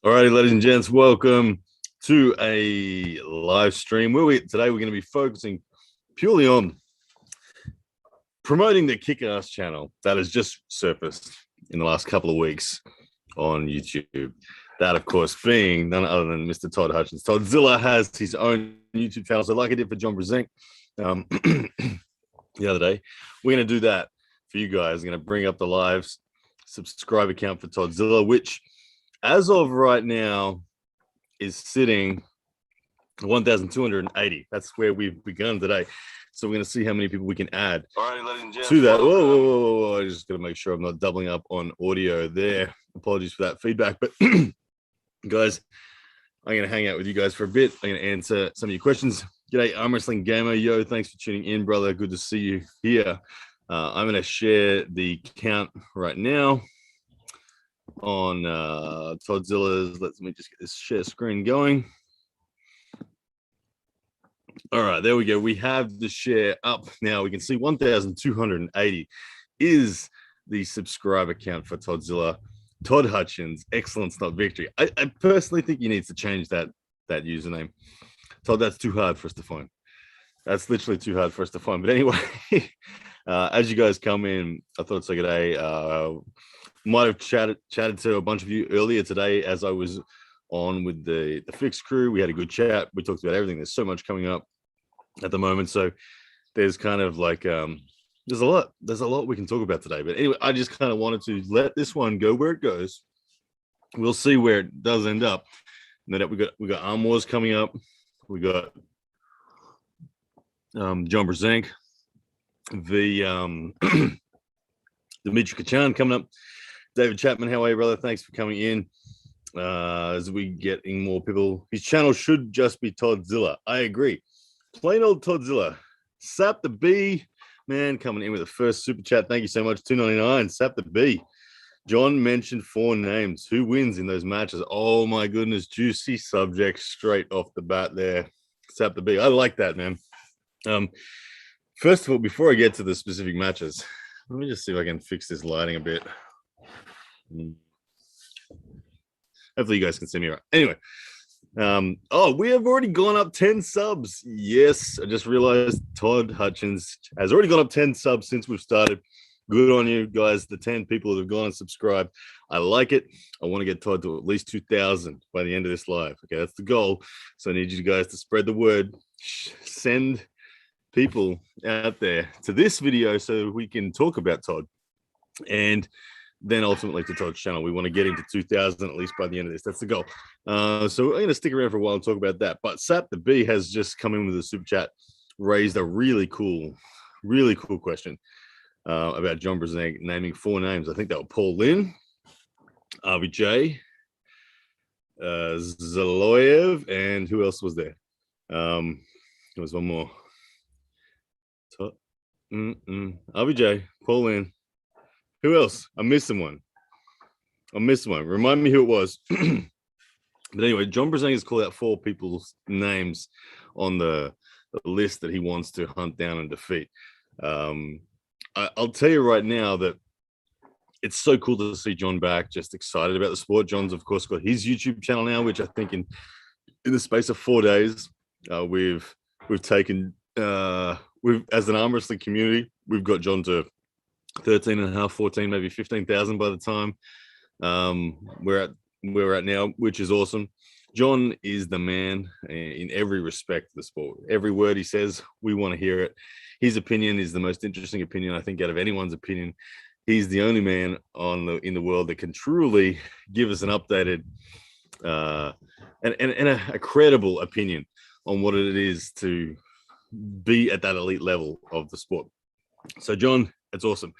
All righty, ladies and gents, welcome to a live stream where today we're going to be focusing purely on promoting the Kick-Ass channel that has just surfaced in the last couple of weeks on YouTube. That, of course, being none other than Mr. Todd Hutchins. Toddzilla has his own YouTube channel, so like I did for John Brzenk the other day, we're going to do that for you guys. I'm going to bring up the live subscriber count for Toddzilla, which as of right now is sitting 1,280. That's where we've begun today. So we're going to see how many people we can add to that. Whoa. I just got to make sure I'm not doubling up on audio there. Apologies for that feedback. But guys, I'm going to hang out with you guys for a bit. I'm going to answer some of your questions. G'day, Arm Wrestling Gamer. Yo, thanks for tuning in, brother. Good to see you here. I'm going to share the count right now on Todzilla's. Let me just get this share screen going. All right, there we go. We have the share up now. We can see 1,280 is the subscriber count for Toddzilla. Todd Hutchins, excellence, not victory. I personally think he needs to change that username. Todd, that's too hard for us to find. That's literally too hard for us to find. But anyway, as you guys come in, I thought it's like a might have chatted to a bunch of you earlier today as I was on with the Fix crew. We had a good chat. We talked about everything. There's so much coming up at the moment. So there's kind of like there's a lot we can talk about today. But anyway, I just kind of wanted to let this one go where it goes. We'll see where it does end up. And then we got Arm Wars coming up. We got John Brzenk, the Dimitri Kachan coming up. David Chapman, how are you, brother? Thanks for coming in. As we getting more people, his channel should just be Toddzilla. I agree. Plain old Toddzilla. Sap the B, man, coming in with the first super chat. Thank you so much. $2.99. Sap the B. John mentioned 4 names. Who wins in those matches? Oh my goodness, juicy subject straight off the bat there. Sap the B. I like that, man. First of all, before I get to the specific matches, let me just see if I can fix this lighting a bit. Hopefully you guys can see me right. Anyway, we have already gone up 10 subs. Yes, I just realized Todd Hutchins has already gone up 10 subs since we've started. Good on you guys, the 10 people that have gone and subscribed. I like it. I want to get Todd to at least 2,000 by the end of this live. Okay, that's the goal. So I need you guys to spread the word. Send people out there to this video so we can talk about Todd. And then ultimately to Todd's channel. We want to get him to 2,000 at least by the end of this. That's the goal. So I'm going to stick around for a while and talk about that. But Sap the B has just come in with a super chat, raised a really cool question about John Brzenk naming 4 names. I think that were Paul Lynn, RVJ, Zaloyev, and who else was there? There was one more. RVJ, Paul Lynn. Who else? I'm missing one. Remind me who it was. But anyway, John Brzenk has called out 4 people's names on the list that he wants to hunt down and defeat. I'll tell you right now that it's so cool to see John back, just excited about the sport. John's, of course, got his YouTube channel now, which I think in the space of 4 days, we've taken, as an arm wrestling community, we've got John to 13.5, 14, maybe 15,000 by the time we're at now, which is awesome. John is the man in every respect of the sport. Every word he says, we want to hear it. His opinion is the most interesting opinion, I think, out of anyone's opinion. He's the only man in the world that can truly give us an updated and a credible opinion on what it is to be at that elite level of the sport. So, John, it's awesome.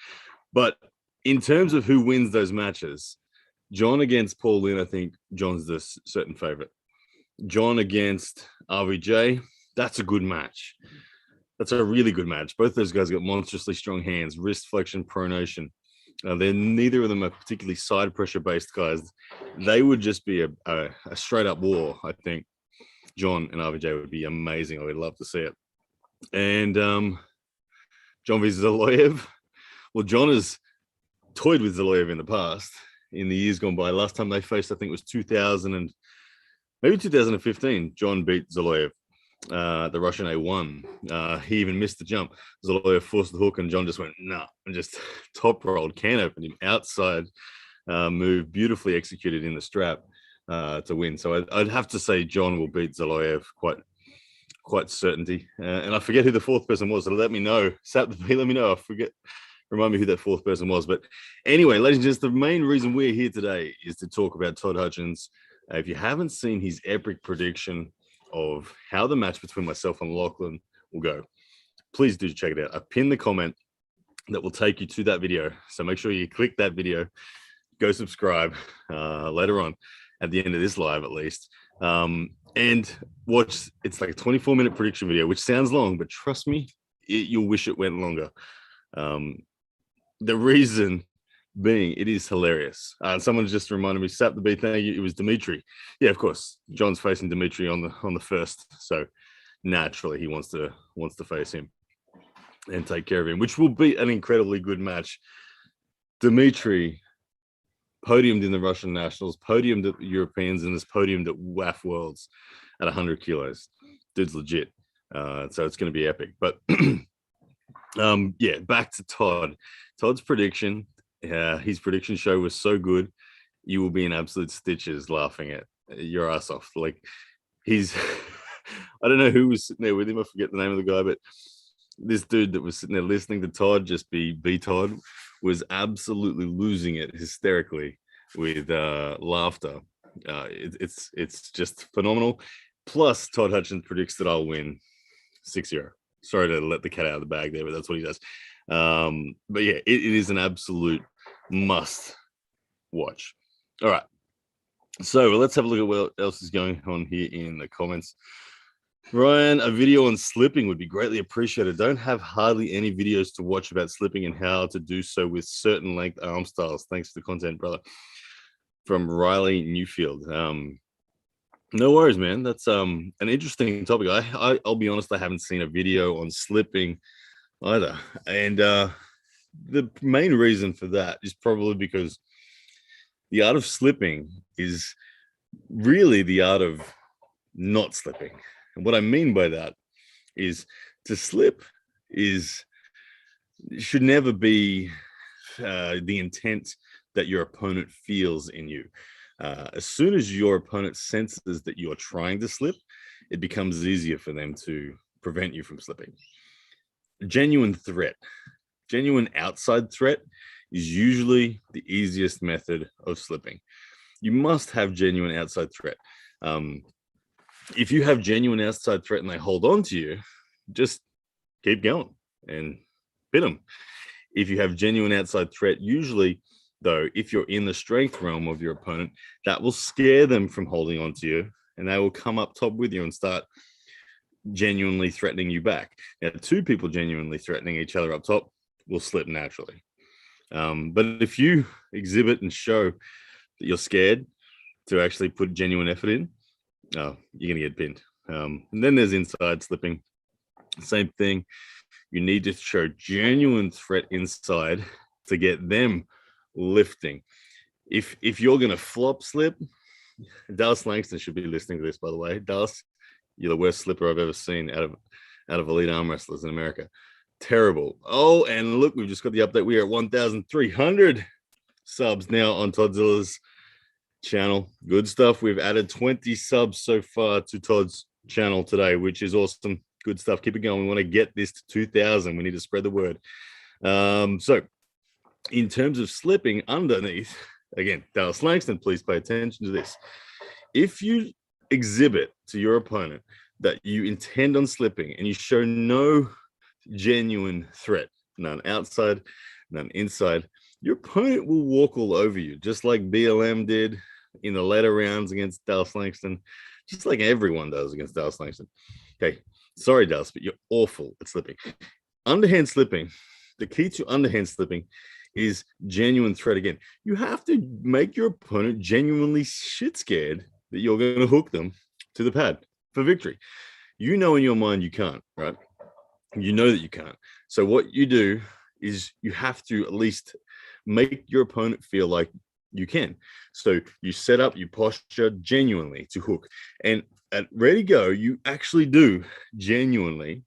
But in terms of who wins those matches, John against Paul Lynn, I think John's the certain favorite. John against RVJ, that's a good match. That's a really good match. Both those guys got monstrously strong hands, wrist flexion, pronation. Neither of them are particularly side pressure based guys. They would just be a straight up war. I think John and RVJ would be amazing. I would love to see it. And John v. Zaloyev. Well, John has toyed with Zaloyev in the past. in the years gone by. Last time they faced, I think it was 2000 and maybe 2015. John beat Zoloyev, the Russian A1. He even missed the jump. Zoloyev forced the hook, and John just went, nah, and just top rolled, can opened him outside move, beautifully executed in the strap to win. So I'd have to say John will beat Zoloyev quite certainty. And I forget who the fourth person was. So let me know. Sap the P, let me know. I forget. Remind me who that fourth person was. But anyway, ladies and gents, the main reason we're here today is to talk about Todd Hutchins. If you haven't seen his epic prediction of how the match between myself and Lachlan will go, please do check it out. I pinned the comment that will take you to that video. So make sure you click that video, go subscribe later on at the end of this live at least. And watch, it's like a 24-minute prediction video, which sounds long, but trust me, you'll wish it went longer. The reason being, it is hilarious. Someone just reminded me, Sap the B, thank you. It was Dimitri. Yeah, of course. John's facing Dimitri on the first, so naturally he wants to face him and take care of him, which will be an incredibly good match. Dimitri podiumed in the Russian Nationals, podiumed at the Europeans, and has podiumed at WAF Worlds at 100 kilos. Dude's legit. So it's going to be epic. But yeah, back to Todd. Todd's prediction. His prediction show was so good, you will be in absolute stitches laughing at your ass off. Like, he's, I don't know who was sitting there with him. I forget the name of the guy, but this dude that was sitting there listening to Todd just be Todd was absolutely losing it hysterically with laughter. It's just phenomenal. Plus, Todd Hutchins predicts that I'll win 6-0. Sorry to let the cat out of the bag there, but that's what he does. But yeah, it is an absolute must watch. All right. So let's have a look at what else is going on here in the comments. Ryan, a video on slipping would be greatly appreciated. Don't have hardly any videos to watch about slipping and how to do so with certain length arm styles. Thanks for the content, brother. From Riley Newfield. No worries, man. That's an interesting topic. I'll be honest, I haven't seen a video on slipping either. And the main reason for that is probably because the art of slipping is really the art of not slipping. And what I mean by that is to slip should never be the intent that your opponent feels in you. As soon as your opponent senses that you're trying to slip, it becomes easier for them to prevent you from slipping. Genuine threat, genuine outside threat is usually the easiest method of slipping. You must have genuine outside threat. If you have genuine outside threat and they hold on to you, just keep going and bit them. If you have genuine outside threat, usually, though, if you're in the strength realm of your opponent, that will scare them from holding on to you, and they will come up top with you and start genuinely threatening you back. Now, two people genuinely threatening each other up top will slip naturally. But if you exhibit and show that you're scared to actually put genuine effort in, you're going to get pinned. And then there's inside slipping. Same thing. You need to show genuine threat inside to get them lifting. If you're going to flop slip, Dallas Langston should be listening to this, by the way. Dallas, you're the worst slipper I've ever seen out of elite arm wrestlers in America. Terrible. Oh, and look, we've just got the update. We are at 1,300 subs now on Todzilla's channel. Good stuff. We've added 20 subs so far to Todd's channel today, which is awesome. Good stuff. Keep it going. We want to get this to 2,000. We need to spread the word. So in terms of slipping underneath, again, Dallas Langston, please pay attention to this. If you exhibit to your opponent that you intend on slipping and you show no genuine threat, none outside, none inside, your opponent will walk all over you, just like BLM did in the later rounds against Dallas Langston, just like everyone does against Dallas Langston. Okay, sorry, Dallas, but you're awful at slipping. Underhand slipping, the key to underhand slipping is genuine threat. Again, you have to make your opponent genuinely shit scared that you're going to hook them to the pad for victory. You know in your mind you can't, right? You know that you can't. So what you do is you have to at least make your opponent feel like you can. So you set up, you posture genuinely to hook. And at ready go, you actually do genuinely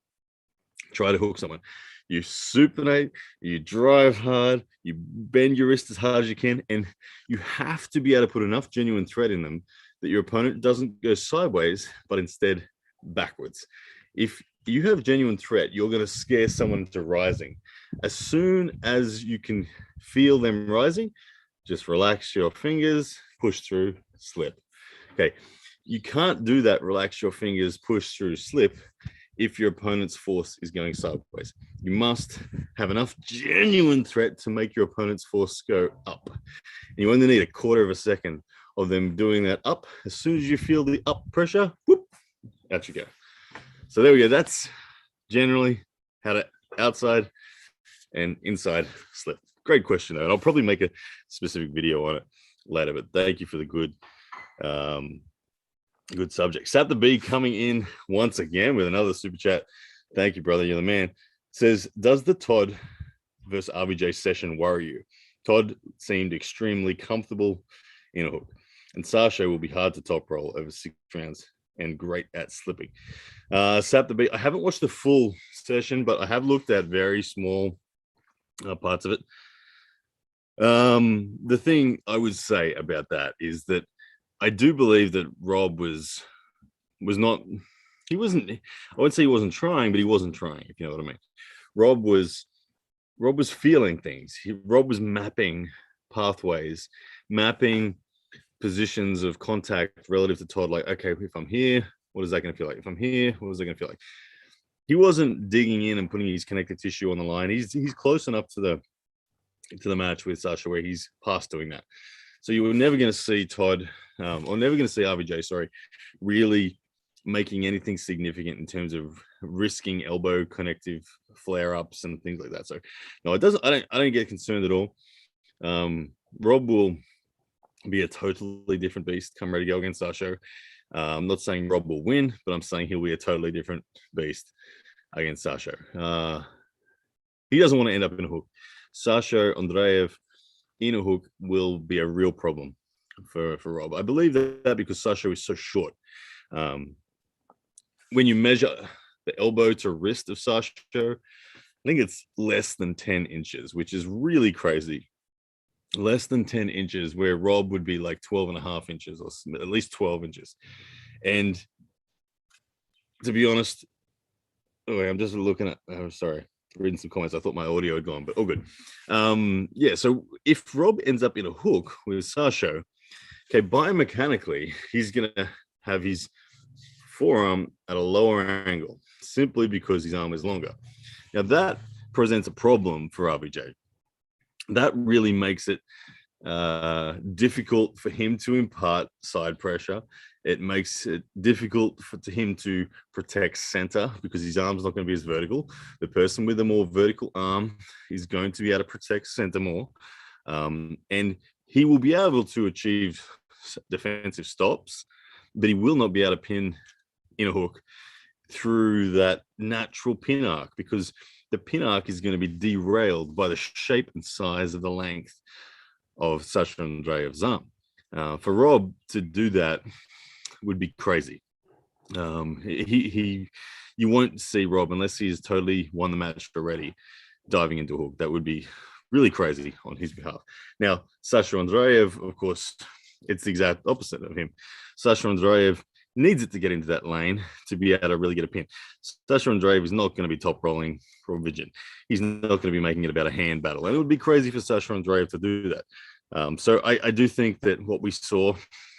try to hook someone. You supinate, you drive hard, you bend your wrist as hard as you can, and you have to be able to put enough genuine thread in them that your opponent doesn't go sideways, but instead backwards. If you have genuine threat, you're going to scare someone into rising. As soon as you can feel them rising, just relax your fingers, push through, slip. Okay, you can't do that, relax your fingers, push through, slip, if your opponent's force is going sideways. You must have enough genuine threat to make your opponent's force go up. And you only need a quarter of a second of them doing that up. As soon as you feel the up pressure, whoop, out you go. So there we go. That's generally how to outside and inside slip. Great question, though. And I'll probably make a specific video on it later, but thank you for the good good subject. Sat the B coming in once again with another super chat. Thank you, brother. You're the man. Says, does the Todd versus RBJ session worry you? Todd seemed extremely comfortable in a hook, and Sasha will be hard to top roll over 6 rounds and great at slipping. Sat the B. I haven't watched the full session, but I have looked at very small parts of it. The thing I would say about that is that I do believe that Rob was not, he wasn't, I wouldn't say he wasn't trying, but he wasn't trying, if you know what I mean. Rob was feeling things. Rob was mapping pathways, mapping positions of contact relative to Todd. Like, okay, if I'm here, what is that going to feel like? If I'm here, what is that going to feel like? He wasn't digging in and putting his connective tissue on the line. He's close enough to the match with Sasha where he's past doing that. So you were never going to see Todd, or never going to see RBJ, sorry, really making anything significant in terms of risking elbow connective flare-ups and things like that. So no, it doesn't. I don't get concerned at all. Rob will be a totally different beast come ready to go against Sasha. I'm not saying Rob will win, but I'm saying he'll be a totally different beast against Sasha. He doesn't want to end up in a hook. Sasha Andreev in a hook will be a real problem for Rob. I believe that because Sasha is so short. When you measure the elbow to wrist of Sasha, I think it's less than 10 inches, which is really crazy. Less than 10 inches, where Rob would be like 12 and a half inches, or at least 12 inches. And to be honest, I'm just looking at, sorry, reading some comments. I thought my audio had gone, but all good. Yeah, so if Rob ends up in a hook with Sasha, okay, biomechanically, he's going to have his forearm at a lower angle simply because his arm is longer. Now, that presents a problem for RBJ. That really makes it difficult for him to impart side pressure. It makes it difficult for him to protect center because his arm's not going to be as vertical. The person with a more vertical arm is going to be able to protect center more. And he will be able to achieve defensive stops, but he will not be able to pin in a hook through that natural pin arc, because the pin arc is going to be derailed by the shape and size of the length of Sasha Andreev's arm. For Rob to do that would be crazy. You won't see Rob, unless he has totally won the match already, diving into a hook. That would be really crazy on his behalf. Now, Sasha Andreev, of course, it's the exact opposite of him. Sasha Andreev needs it to get into that lane to be able to really get a pin. Sasha Andreev is not going to be top rolling from Vigin. He's not going to be making it about a hand battle. And it would be crazy for Sasha Andreev to do that. So I do think that what we saw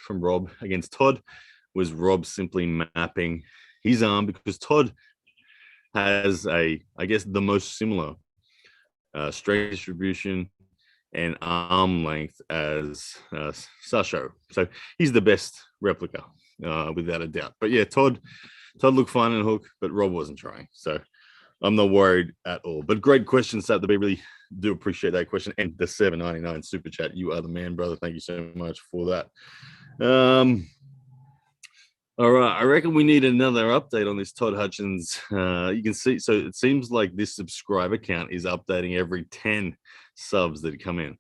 from Rob against Todd was Rob simply mapping his arm, because Todd has I guess, the most similar strength distribution and arm length as Sasha. So he's the best replica, without a doubt. But yeah, Todd looked fine in a hook, but Rob wasn't trying. So I'm not worried at all. But great question, Sat. We really do appreciate that question. And the $7.99 super chat. You are the man, brother. Thank you so much for that. All right. I reckon we need another update on this Todd Hutchins. You can see, so it seems like this subscriber count is updating every 10 subs that come in,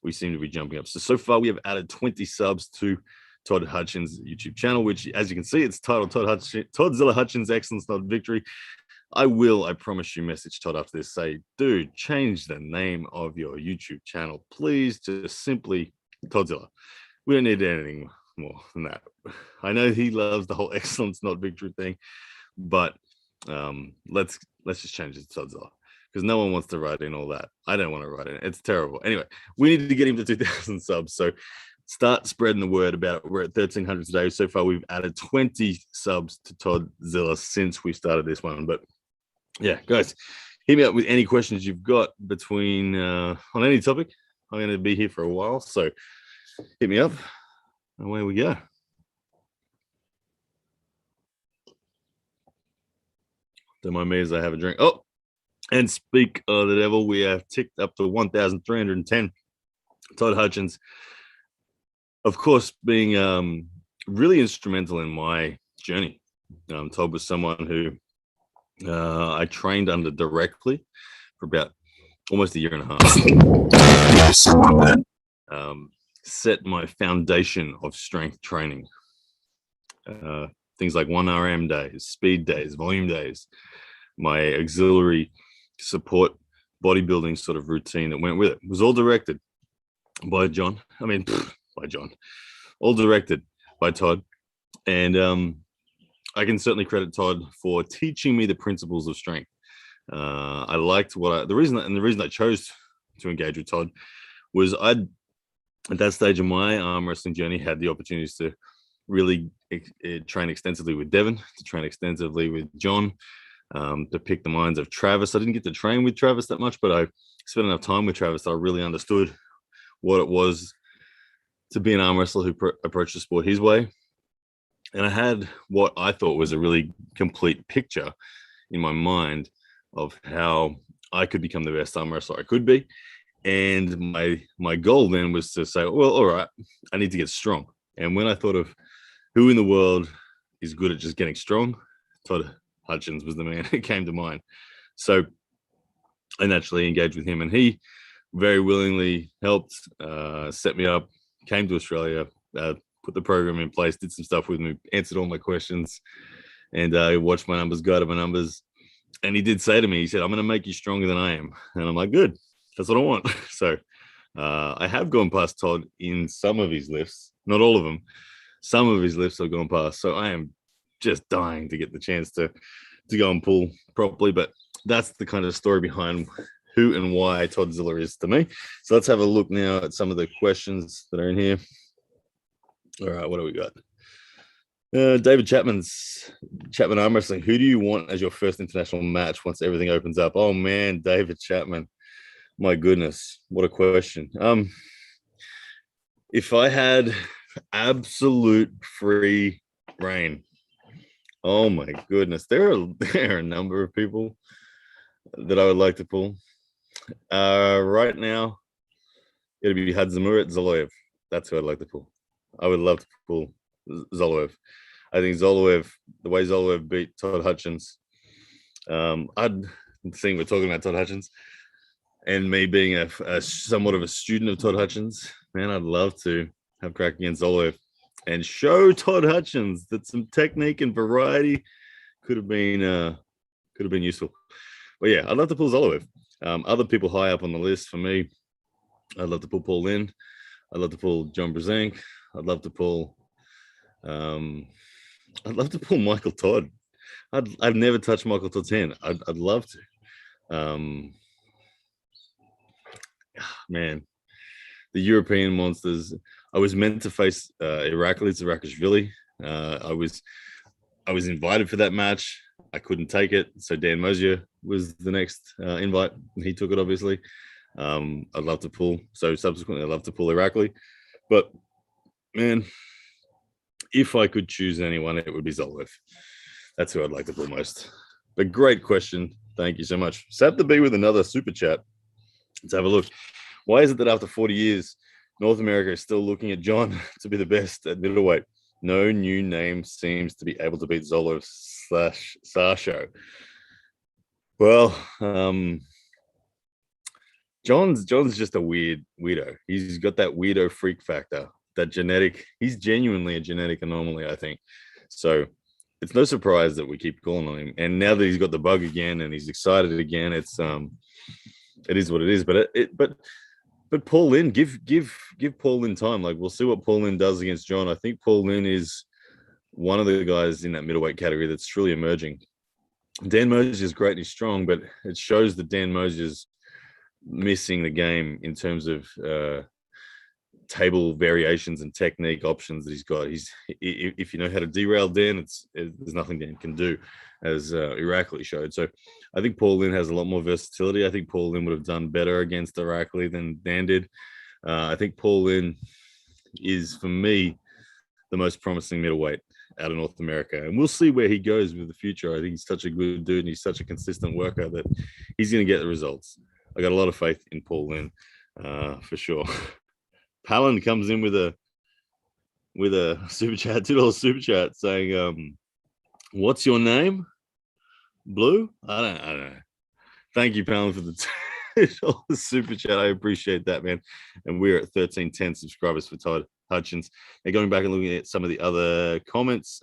we seem to be jumping up. So far we have added 20 subs to Todd Hutchins' YouTube channel, which, as you can see, it's titled Toddzilla Hutchins Excellence Not Victory. I promise you, message Todd after this, say, dude, change the name of your YouTube channel, please. Just simply Toddzilla. We don't need anything more than that. I know he loves the whole excellence not victory thing, but let's just change it to Toddzilla, because no one wants to write in all that. I don't want to write in. It's terrible. Anyway, we need to get him to 2,000 subs. So start spreading the word about it. We're at 1,300 today. So far, we've added 20 subs to Toddzilla since we started this one. But yeah, guys, hit me up with any questions you've got between on any topic. I'm going to be here for a while, so hit me up. Away we go. Don't mind me as I have a drink. Oh, and speak of the devil, we have ticked up to 1,310. Todd Hutchins, of course, being really instrumental in my journey. Todd was someone who I trained under directly for about almost a year and a half. Set my foundation of strength training. Things like 1RM days, speed days, volume days, my auxiliary support bodybuilding sort of routine that went with it. It was all directed by John. All directed by Todd. And I can certainly credit Todd for teaching me the principles of strength. I liked the reason I chose to engage with Todd was at that stage of my arm wrestling journey, had the opportunities to really train extensively with Devin, to train extensively with John, to pick the minds of Travis. I didn't get to train with Travis that much, but I spent enough time with Travis that I really understood what it was to be an arm wrestler who approached the sport his way. And I had what I thought was a really complete picture in my mind of how I could become the best arm wrestler I could be. And my goal then was to say, well, all right, I need to get strong. And when I thought of who in the world is good at just getting strong, Todd Hutchins was the man who came to mind. So I naturally engaged with him, and he very willingly helped set me up, came to Australia, put the program in place, did some stuff with me, answered all my questions, and watched my numbers, guided my numbers. And he did say to me, he said, I'm going to make you stronger than I am. And I'm like, good. That's what I want. So I have gone past Todd in some of his lifts, not all of them. Some of his lifts I've gone past. So I am just dying to get the chance to go and pull properly. But that's the kind of story behind who and why Toddzilla is to me. So let's have a look now at some of the questions that are in here. All right, what do we got? David Chapman Arm Wrestling. Who do you want as your first international match once everything opens up? Oh man, David Chapman. My goodness, what a question. If I had absolute free reign, oh my goodness, there are a number of people that I would like to pull. Right now, it'll be Hadzamurat Zoloev. That's who I'd like to pull. I would love to pull Zoloev. I think Zoloev, the way Zoloev beat Todd Hutchins, I'd think we're talking about Todd Hutchins, and me being a somewhat of a student of Todd Hutchins, man, I'd love to have a crack against Zoloev and show Todd Hutchins that some technique and variety could have been useful. But yeah, I'd love to pull Zoloev. Other people high up on the list for me, I'd love to pull Paul Lynn. I'd love to pull John Brzenk. I'd love to pull Michael Todd. I've never touched Michael Todd's hand. I'd love to. Man, the European monsters. I was meant to face Iraklis Irakashvili. I was invited for that match. I couldn't take it, so Dan Mosier was the next invite. He took it, obviously. I'd love to pull. So subsequently, I'd love to pull Irakli. But man, if I could choose anyone, it would be Zoloev. That's who I'd like to pull most. But great question. Thank you so much. Sat the B with another super chat. Let's have a look. Why is it that after 40 years, North America is still looking at John to be the best at middleweight? No new name seems to be able to beat Zoloev/Sasho. Well, John's just a weirdo. He's got that weirdo freak factor, that genetic. He's genuinely a genetic anomaly, I think. So it's no surprise that we keep calling on him. And now that he's got the bug again and he's excited again, it is what it is. But Paul Lynn, give Paul Lynn time. Like, we'll see what Paul Lynn does against John. I think Paul Lynn is one of the guys in that middleweight category that's truly emerging. Dan Mosier is great and he's strong, but it shows that Dan Mosier's missing the game in terms of table variations and technique options that he's got. If you know how to derail Dan, there's nothing Dan can do, as Irakli showed. So I think Paul Lynn has a lot more versatility. I think Paul Lynn would have done better against Irakli than Dan did. I think Paul Lynn is, for me, the most promising middleweight out of North America, and we'll see where he goes with the future. I think he's such a good dude and he's such a consistent worker that he's going to get the results. I got a lot of faith in Paul Lynn, for sure. Palin comes in with a super chat, $2 super chat, saying, "What's your name? Blue? I don't know." Thank you, Palin, for the $2 super chat. I appreciate that, man. And we're at 1310 subscribers for Todd Hutchins. And going back and looking at some of the other comments,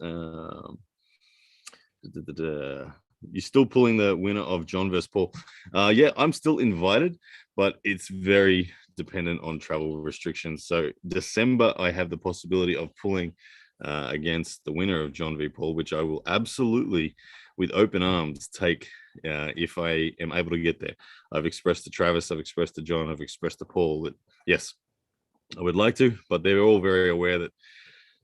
you're still pulling the winner of John versus Paul. Yeah, I'm still invited, but it's very dependent on travel restrictions. So December, I have the possibility of pulling against the winner of John v. Paul, which I will absolutely, with open arms, take if I am able to get there. I've expressed to Travis, I've expressed to John, I've expressed to Paul that, yes, I would like to, but they're all very aware that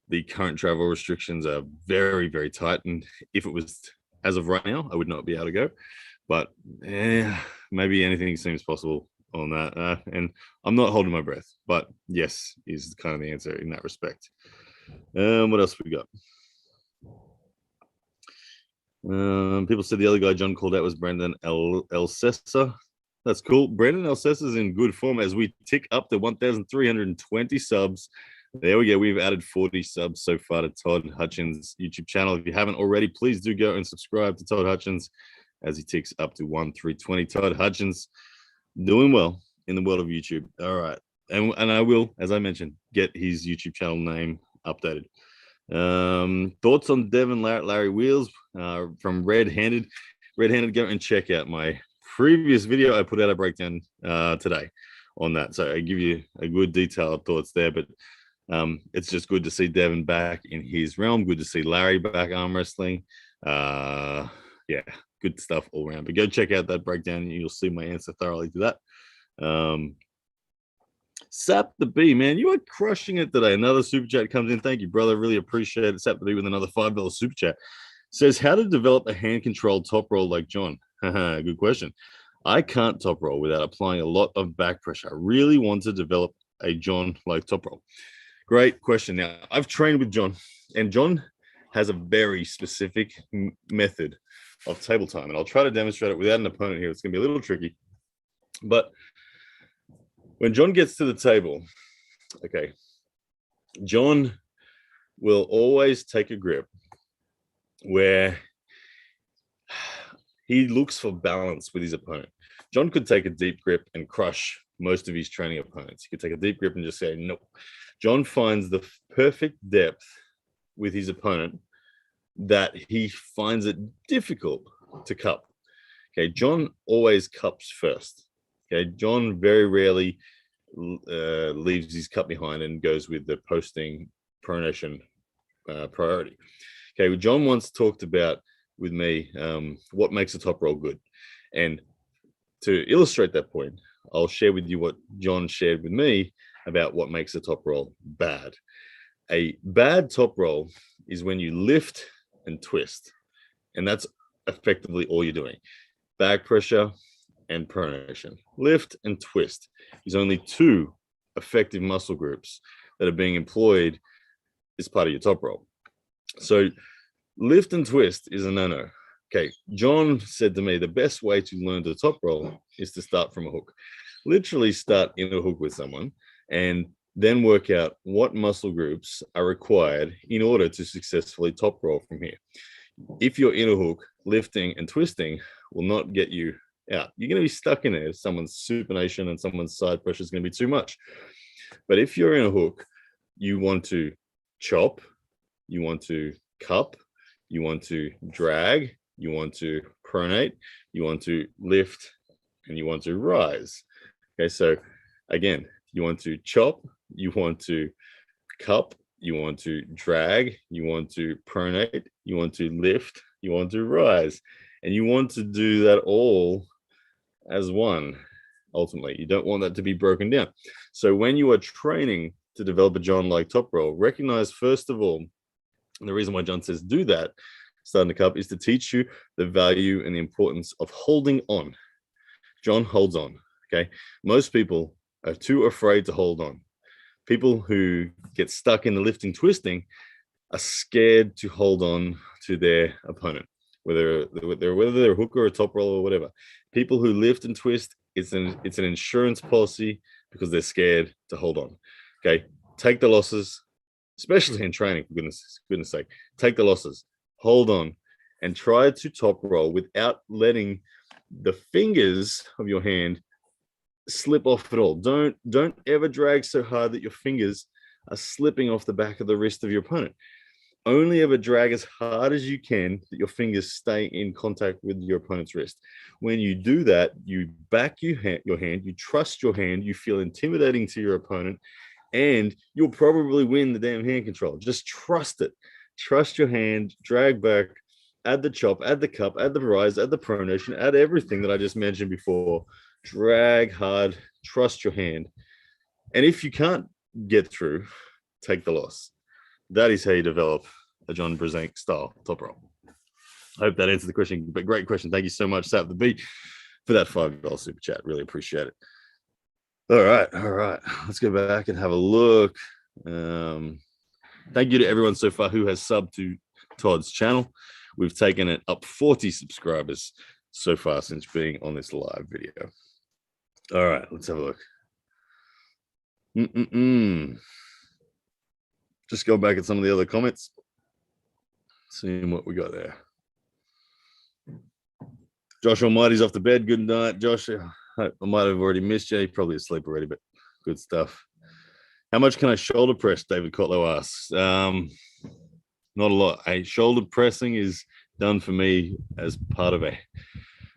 the current travel restrictions are very, very tight. And if it was as of right now, I would not be able to go. But maybe anything seems possible on that. And I'm not holding my breath. But yes, is kind of the answer in that respect. What else we got? People said the other guy John called out was Brendan Elsesser. That's cool. Brendan Elsesser is in good form as we tick up to 1,320 subs. There we go. We've added 40 subs so far to Todd Hutchins' YouTube channel. If you haven't already, please do go and subscribe to Todd Hutchins as he ticks up to 1,320. Todd Hutchins doing well in the world of YouTube. All right. And I will, as I mentioned, get his YouTube channel name updated. Thoughts on Devin Larry Wheels from Red Handed. Go and check out my previous video. I put out a breakdown today on that. So I give you a good detailed thoughts there. But it's just good to see Devin back in his realm. Good to see Larry back arm wrestling. Yeah, good stuff all around. But go check out that breakdown and you'll see my answer thoroughly to that. Sap the B, man, you are crushing it today. Another super chat comes in. Thank you, brother. Really appreciate it. Sap the B with another $5 super chat. Says, how to develop a hand-controlled top roll like John? Good question. I can't top roll without applying a lot of back pressure. I really want to develop a John-like top roll. Great question. Now, I've trained with John, and John has a very specific method of table time, and I'll try to demonstrate it without an opponent here. It's going to be a little tricky, but when John gets to the table, okay, John will always take a grip where he looks for balance with his opponent. John could take a deep grip and crush most of his training opponents. He could take a deep grip and just say, no. John finds the perfect depth with his opponent that he finds it difficult to cup. Okay, John always cups first. Okay, John very rarely leaves his cup behind and goes with the posting pronation priority. Okay, well, John once talked about with me what makes a top roll good. And to illustrate that point, I'll share with you what John shared with me about what makes a top roll bad. A bad top roll is when you lift and twist, and that's effectively all you're doing. Back pressure and pronation. Lift and twist is only two effective muscle groups that are being employed as part of your top roll. So lift and twist is a no-no. Okay, John said to me, the best way to learn to top roll is to start from a hook. Literally start in a hook with someone and then work out what muscle groups are required in order to successfully top roll from here. If you're in a hook, lifting and twisting will not get you out. You're going to be stuck in there. Someone's supination and someone's side pressure is going to be too much. But if you're in a hook, you want to chop, you want to cup, you want to drag, you want to pronate, you want to lift, and you want to rise. Okay, so again, you want to chop, you want to cup, you want to drag, you want to pronate, you want to lift, you want to rise, and you want to do that all as one. Ultimately, you don't want that to be broken down. So when you are training to develop a John-like top roll, recognize first of all, and the reason why John says do that, starting the cup, is to teach you the value and the importance of holding on. John holds on. Okay, most people are too afraid to hold on. People who get stuck in the lifting twisting are scared to hold on to their opponent, whether they're a hooker or a top roller or whatever. People who lift and twist, it's an insurance policy because they're scared to hold on. Okay, take the losses, especially in training, for goodness sake. Take the losses, hold on, and try to top roll without letting the fingers of your hand slip off at all. Don't ever drag so hard that your fingers are slipping off the back of the wrist of your opponent. Only ever drag as hard as you can that your fingers stay in contact with your opponent's wrist. When you do that, you back your hand, you trust your hand, you feel intimidating to your opponent, and you'll probably win the damn hand control. Just trust it. Trust your hand, drag back, add the chop, add the cup, add the rise, add the pronation, add everything that I just mentioned before. Drag hard, trust your hand. And if you can't get through, take the loss. That is how you develop a John Brzenk style top roll. I hope that answered the question, but great question. Thank you so much, Sap the Beat, for that $5 super chat. Really appreciate it. All right. Let's go back and have a look. Thank you to everyone so far who has subbed to Todd's channel. We've taken it up 40 subscribers so far since being on this live video. All right, let's have a look. Just go back at some of the other comments, seeing what we got there. Josh Almighty's off the bed. Good night, Josh. I might have already missed you. You're probably asleep already, but good stuff. How much can I shoulder press? David Kotlow asks. Not a lot. Shoulder pressing is done for me as part of a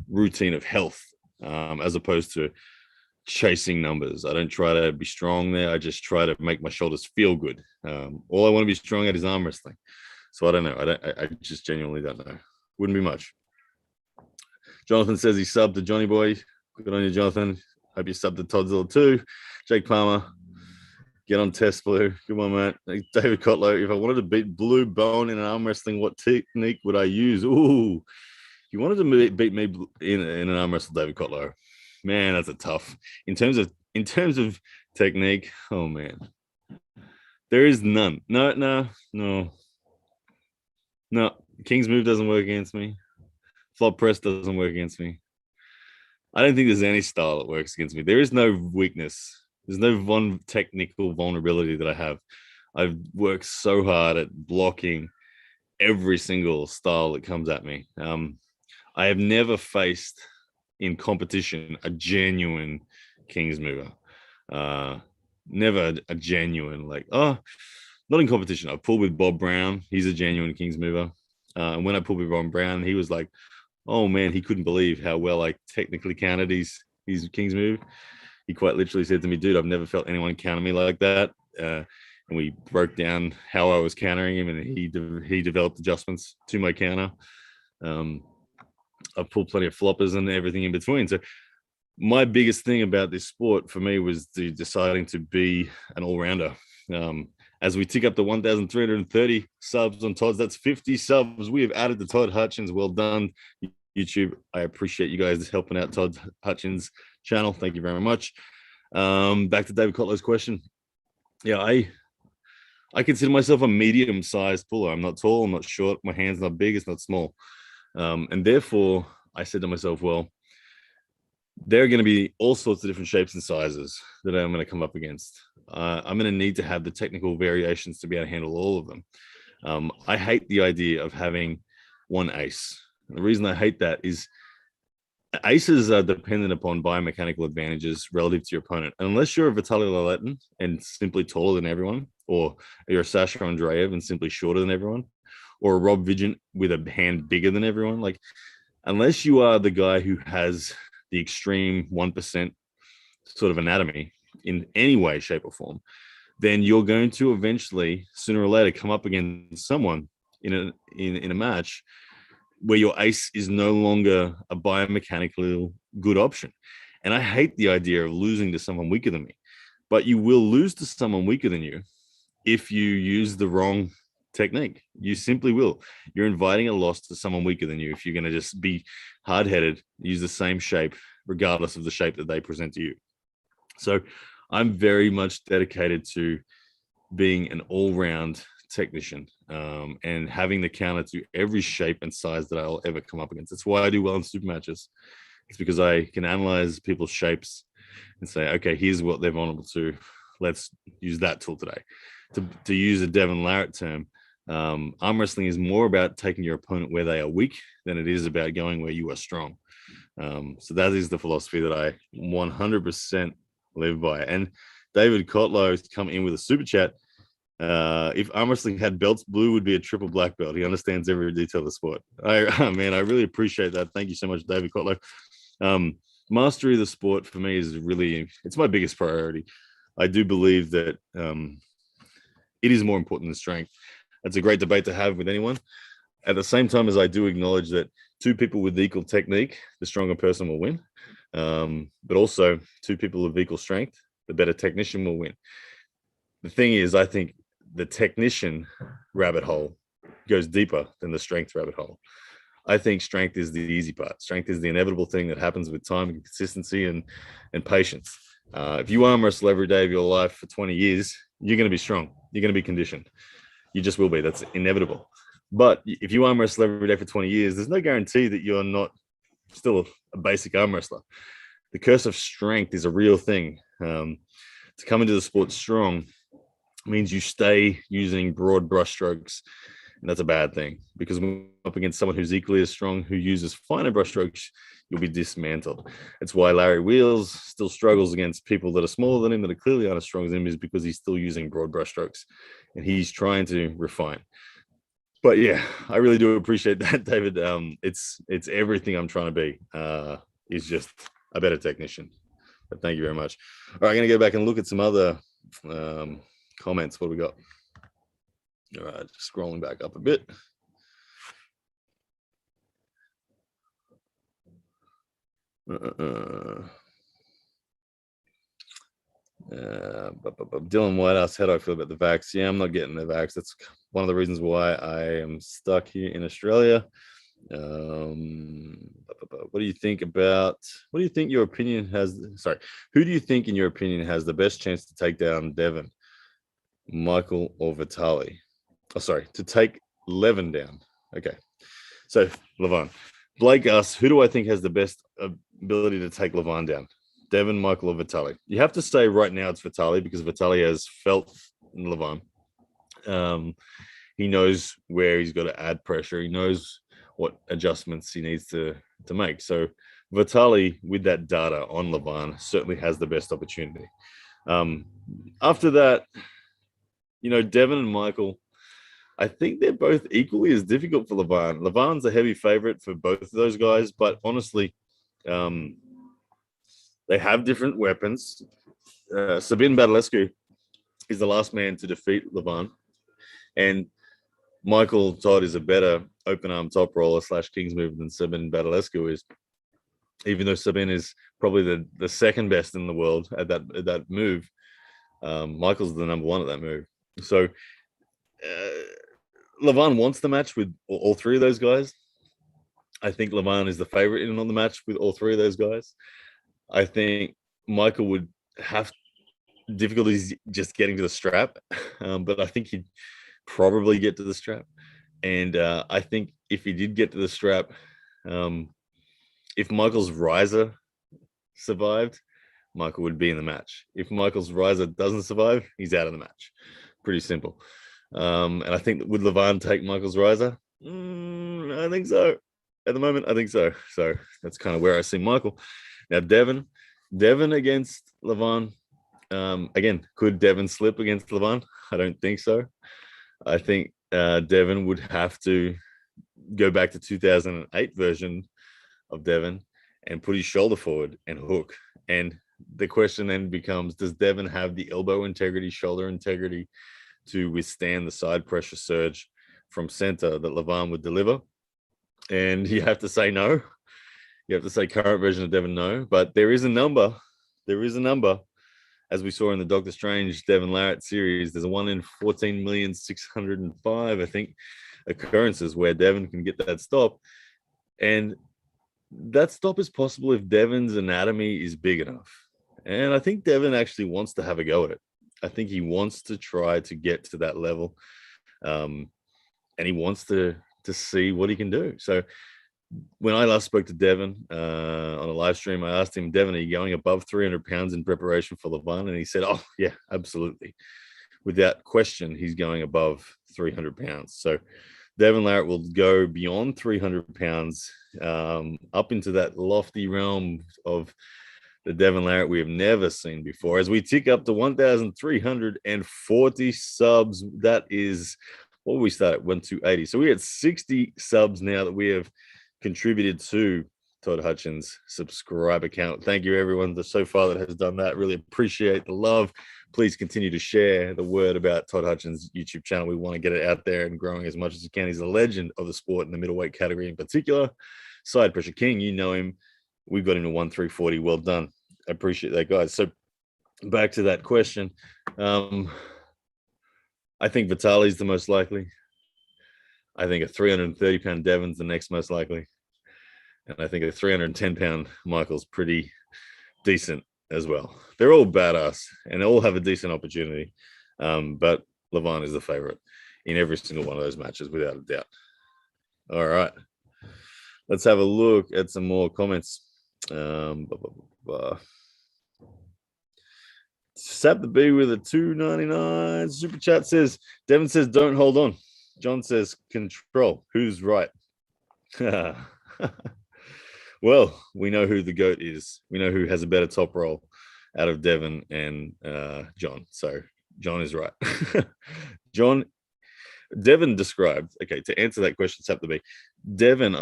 routine of health, as opposed to chasing numbers. I don't try to be strong there. I just try to make my shoulders feel good. All I want to be strong at is arm wrestling. So I don't know. I just genuinely don't know. Wouldn't be much. Jonathan says he subbed to Johnny Boy. Good on you, Jonathan. Hope you subbed to Toddzilla too. Jake Palmer, get on Test Blue. Good one, mate. David Kotlow, if I wanted to beat Blue Bone in an arm wrestling, what technique would I use? Ooh, you wanted to beat me in an arm wrestle, David Kotlow. Man, that's a tough. In terms of technique, oh man, there is none. No. King's move doesn't work against me. Flop press doesn't work against me. I don't think there's any style that works against me. There is no weakness. There's no one technical vulnerability that I have. I've worked so hard at blocking every single style that comes at me. I have never faced in competition a genuine King's mover. Never a genuine, not in competition. I pulled with Bob Brown. He's a genuine King's mover. And when I pulled with Bob Brown, he was like, oh man, he couldn't believe how well I technically countered his King's move. He quite literally said to me, dude, I've never felt anyone counter me like that. And we broke down how I was countering him, and he developed adjustments to my counter. I've pulled plenty of floppers and everything in between. So my biggest thing about this sport for me was deciding to be an all-rounder. As we tick up to 1,330 subs on Todd's, that's 50 subs we have added to Todd Hutchins. Well done, YouTube. I appreciate you guys helping out Todd Hutchins' channel. Thank you very much. Back to David Kotlow's question. Yeah, I consider myself a medium-sized puller. I'm not tall, I'm not short, my hand's not big, it's not small. And therefore, I said to myself, well, there are going to be all sorts of different shapes and sizes that I'm going to come up against. I'm going to need to have the technical variations to be able to handle all of them. I hate the idea of having one ace. And the reason I hate that is Aces are dependent upon biomechanical advantages relative to your opponent. Unless you're a Vitaly Laletin and simply taller than everyone, or you're a Sasha Andreev and simply shorter than everyone, or a Rob Vigent with a hand bigger than everyone, like unless you are the guy who has the extreme 1% sort of anatomy in any way, shape, or form, then you're going to eventually, sooner or later, come up against someone in a match where your ace is no longer a biomechanical good option. And I hate the idea of losing to someone weaker than me, but you will lose to someone weaker than you if you use the wrong technique. You simply will. You're inviting a loss to someone weaker than you if you're going to just be hard-headed, use the same shape, regardless of the shape that they present to you. So I'm very much dedicated to being an all-round technician and having the counter to every shape and size that I'll ever come up against. That's why I do well in super matches. It's because I can analyze people's shapes and say, okay, here's what they're vulnerable to. Let's use that tool today. To use a Devin Larratt term, arm wrestling is more about taking your opponent where they are weak than it is about going where you are strong. So that is the philosophy that I 100% live by. And David Kotlow has come in with a super chat. If arm wrestling had belts, blue would be a triple black belt. He understands every detail of the sport. Man, I really appreciate that. Thank you so much, David Kotlow. Mastery of the sport for me is really, it's my biggest priority. I do believe that it is more important than strength. That's a great debate to have with anyone. At the same time as I do acknowledge that two people with equal technique, the stronger person will win. But also two people of equal strength, the better technician will win. The thing is, I think the technician rabbit hole goes deeper than the strength rabbit hole. I think strength is the easy part. Strength is the inevitable thing that happens with time and consistency and patience. If you arm wrestle every day of your life for 20 years, you're going to be strong. You're going to be conditioned. You just will be. That's inevitable. But if you arm wrestle every day for 20 years, there's no guarantee that you're not still a basic arm wrestler. The curse of strength is a real thing. To come into the sport strong means you stay using broad brushstrokes, and that's a bad thing, because when up against someone who's equally as strong who uses finer brushstrokes, you'll be dismantled. It's why Larry Wheels still struggles against people that are smaller than him, that are clearly not as strong as him, is because he's still using broad brushstrokes and he's trying to refine. But yeah, I really do appreciate that, David. It's everything I'm trying to be. Is just a better technician. But thank you very much. All right, I'm going to go back and look at some other comments. What do we got? All right, just scrolling back up a bit. Dylan White asked, how do I feel about the vax? Yeah, I'm not getting the vax. That's one of the reasons why I am stuck here in Australia. What do you think about, what do you think your opinion has, sorry, who do you think in your opinion has the best chance to take down Devin, Michael, or Vitaly? Oh, sorry, to take Levin down. Okay, so Levin. Blake asks, who do I think has the best ability to take Levin down? Devin, Michael, or Vitaly? You have to say right now it's Vitaly, because Vitaly has felt Levin. He knows where he's got to add pressure. He knows what adjustments he needs to make. So Vitaly, with that data on Levin, certainly has the best opportunity. After that, Devin and Michael, I think they're both equally as difficult for Levin. Levin's a heavy favorite for both of those guys, but honestly, they have different weapons. Sabin Badalescu is the last man to defeat Levin, and Michael Todd is a better open arm top roller / Kings mover than Sabin Badalescu is, even though Sabin is probably the second best in the world at that move. Michael's the number one at that move. So Levin wants the match with all three of those guys. I think Levin is the favorite in on the match with all three of those guys. I think Michael would have difficulties just getting to the strap, but I think he'd probably get to the strap. And I think if he did get to the strap, if Michael's riser survived, Michael would be in the match. If Michael's riser doesn't survive, he's out of the match. Pretty simple. And I think, would Levin take Michael's riser? I think so. At the moment, I think so. So that's kind of where I see Michael. Now, Devin against Levon. Again, could Devin slip against Levon? I don't think so. I think Devin would have to go back to 2008 version of Devin and put his shoulder forward and hook. And the question then becomes, does Devin have the elbow integrity, shoulder integrity to withstand the side pressure surge from center that Levon would deliver? And you have to say no. You have to say current version of Devin no. But there is a number. There is a number. As we saw in the Doctor Strange Devin Larratt series, there's a 1 in 14,605,000, I think, occurrences where Devin can get that stop. And that stop is possible if Devin's anatomy is big enough. And I think Devin actually wants to have a go at it. I think he wants to try to get to that level. And he wants to see what he can do. So when I last spoke to Devin on a live stream, I asked him, Devin, are you going above 300 pounds in preparation for Levon? And he said, oh, yeah, absolutely. Without question, he's going above 300 pounds. So Devin Larratt will go beyond 300 pounds, up into that lofty realm of the Devin Larratt we have never seen before. As we tick up to 1,340 subs, that is what we start at 1,280. So we had 60 subs now that we have contributed to Todd Hutchins subscribe account. Thank you everyone so far that has done that. Really appreciate the love. Please continue to share the word about Todd Hutchins' YouTube channel. We want to get it out there and growing as much as you can. He's a legend of the sport in the middleweight category in particular. Side pressure king, you know him. We've got him to 1,340. Well done. I appreciate that, guys. So back to that question. I think Vitali's the most likely. I think a 330-pound Devin's the next most likely. And I think a 310-pound Michael's pretty decent as well. They're all badass and they all have a decent opportunity. But Levon is the favorite in every single one of those matches, without a doubt. All right. Let's have a look at some more comments. Sap the B with a $2.99 super chat says, Devin says, don't hold on. John says, control. Who's right? Well, we know who the GOAT is. We know who has a better top roll out of Devin and John. So John is right. Devin described, okay, to answer that question, Sap the B. Devin,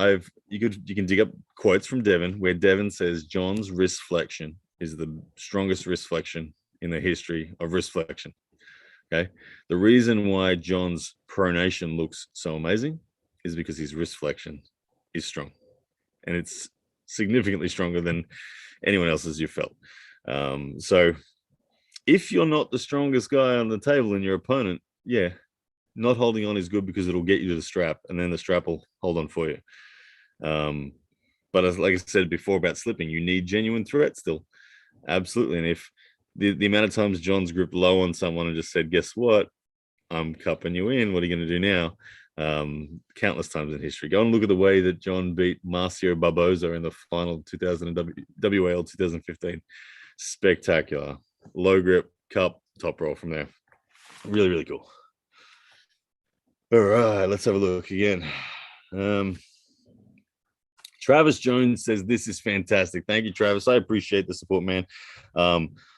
you can dig up quotes from Devin where Devin says John's wrist flexion is the strongest wrist flexion in the history of wrist flexion. Okay. The reason why John's pronation looks so amazing is because his wrist flexion is strong, and it's significantly stronger than anyone else's you felt. So if you're not the strongest guy on the table in your opponent, yeah, not holding on is good because it'll get you to the strap, and then the strap will hold on for you. But as like I said before about slipping, you need genuine threat still. Absolutely. And if the amount of times John's gripped low on someone and just said, guess what? I'm cupping you in. What are you going to do now? Countless times in history. Go and look at the way that John beat Marcio Barboza in the final 2000 WAL 2015. Spectacular. Low grip, cup, top roll from there. Really, really cool. All right, let's have a look again. Travis Jones says, this is fantastic. Thank you, Travis. I appreciate the support, man.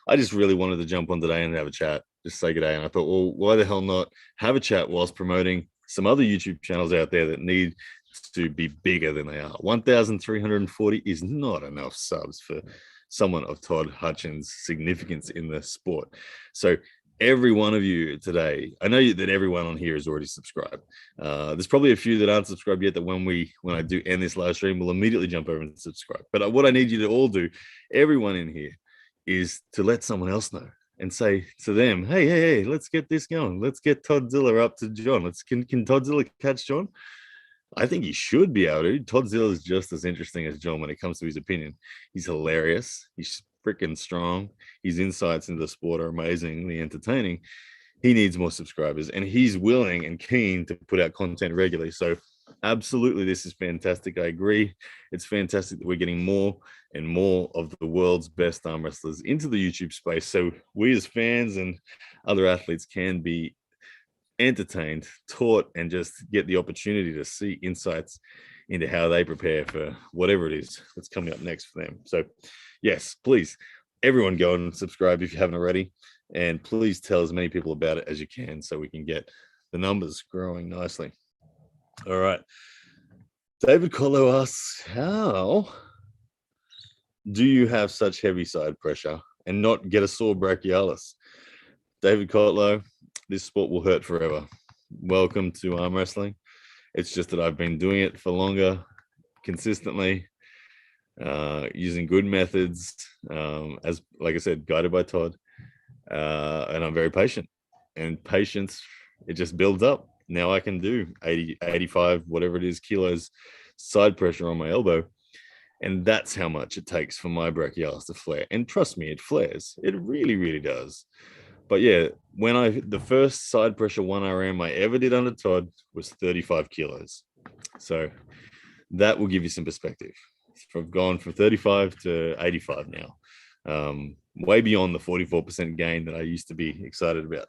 I just really wanted to jump on today and have a chat, just say good day. And I thought, well, why the hell not have a chat whilst promoting some other YouTube channels out there that need to be bigger than they are. 1,340 is not enough subs for someone of Todd Hutchins' significance in the sport. So every one of you today, I know that everyone on here is already subscribed. There's probably a few that aren't subscribed yet that when I do end this live stream, we'll immediately jump over and subscribe. But what I need you to all do, everyone in here, is to let someone else know and say to them, hey, let's get this going. Let's get Toddzilla up to John. Can Toddzilla catch John? I think he should be able to. Toddzilla is just as interesting as John when it comes to his opinion. He's hilarious. He's freaking strong. His insights into the sport are amazingly entertaining. He needs more subscribers, and he's willing and keen to put out content regularly. So absolutely, this is fantastic. I agree. It's fantastic that we're getting more and more of the world's best arm wrestlers into the YouTube space. So we as fans and other athletes can be entertained, taught, and just get the opportunity to see insights into how they prepare for whatever it is that's coming up next for them. So, yes, please, everyone go and subscribe if you haven't already. And please tell as many people about it as you can so we can get the numbers growing nicely. All right. David Colo asks, how do you have such heavy side pressure and not get a sore brachialis? David Cotlow, this sport will hurt forever. Welcome to arm wrestling. It's just that I've been doing it for longer, consistently, using good methods, as like I said, guided by Todd. And I'm very patient. And patience, it just builds up. Now I can do 80, 85, whatever it is, kilos side pressure on my elbow. And that's how much it takes for my brachialis to flare. And trust me, it flares. It really, really does. But yeah, the first side pressure 1RM I ever did under Todd was 35 kilos. So that will give you some perspective. I've gone from 35 to 85 now. Way beyond the 44% gain that I used to be excited about.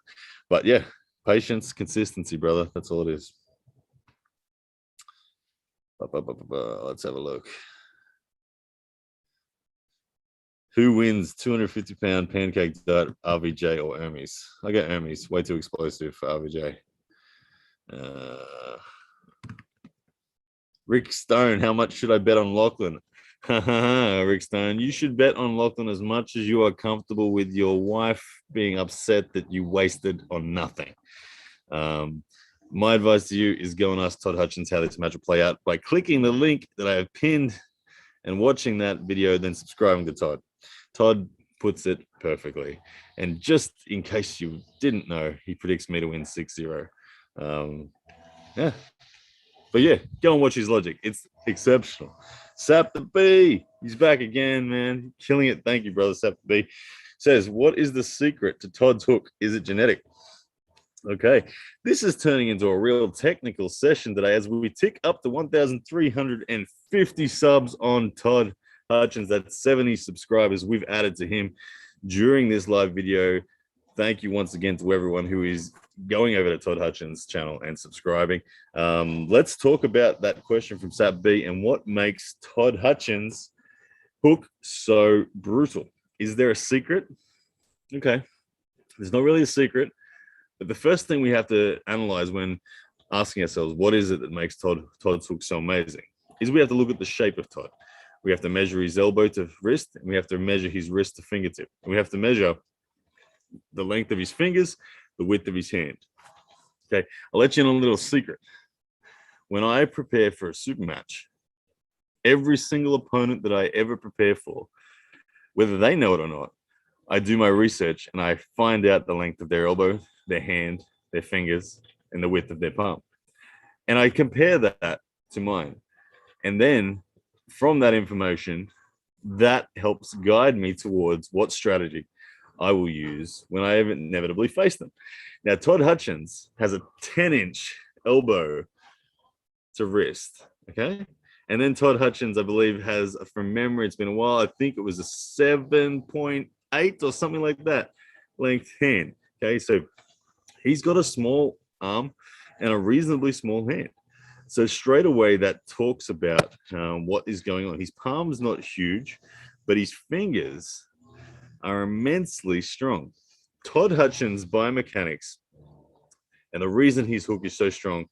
But yeah, patience, consistency, brother. That's all it is. Let's have a look. Who wins 250-pound pancake diet, RVJ or Hermes? I get Hermes. Way too explosive for RVJ. Rick Stone, how much should I bet on Lachlan? Rick Stone, you should bet on Lachlan as much as you are comfortable with your wife being upset that you wasted on nothing. My advice to you is go and ask Todd Hutchins how this match will play out by clicking the link that I have pinned and watching that video, then subscribing to Todd. Todd puts it perfectly. And just in case you didn't know, he predicts me to win 6-0. Yeah. But yeah, go and watch his logic. It's exceptional. Sap the B. He's back again, man. Killing it. Thank you, brother. Sap the B says, what is the secret to Todd's hook? Is it genetic? Okay. This is turning into a real technical session today as we tick up to 1,350 subs on Todd Hutchins. That's 70 subscribers we've added to him during this live video. Thank you once again to everyone who is going over to Todd Hutchins' channel and subscribing. Let's talk about that question from Sap B and what makes Todd Hutchins' hook so brutal. Is there a secret? Okay, there's not really a secret, but the first thing we have to analyze when asking ourselves what is it that makes Todd's hook so amazing is we have to look at the shape of Todd. We have to measure his elbow to wrist, and we have to measure his wrist to fingertip. And we have to measure the length of his fingers, the width of his hand. Okay, I'll let you in on a little secret. When I prepare for a super match, every single opponent that I ever prepare for, whether they know it or not, I do my research and I find out the length of their elbow, their hand, their fingers, and the width of their palm. And I compare that to mine. And then from that information, that helps guide me towards what strategy I will use when I inevitably face them. Now, Todd Hutchins has a 10-inch elbow to wrist, okay? And then Todd Hutchins, I believe, has, from memory, it's been a while, I think it was a 7.8 or something like that length hand, okay? So he's got a small arm and a reasonably small hand. So straight away, that talks about what is going on. His palm's not huge, but his fingers are immensely strong. Todd Hutchins' biomechanics, and the reason his hook is so strong,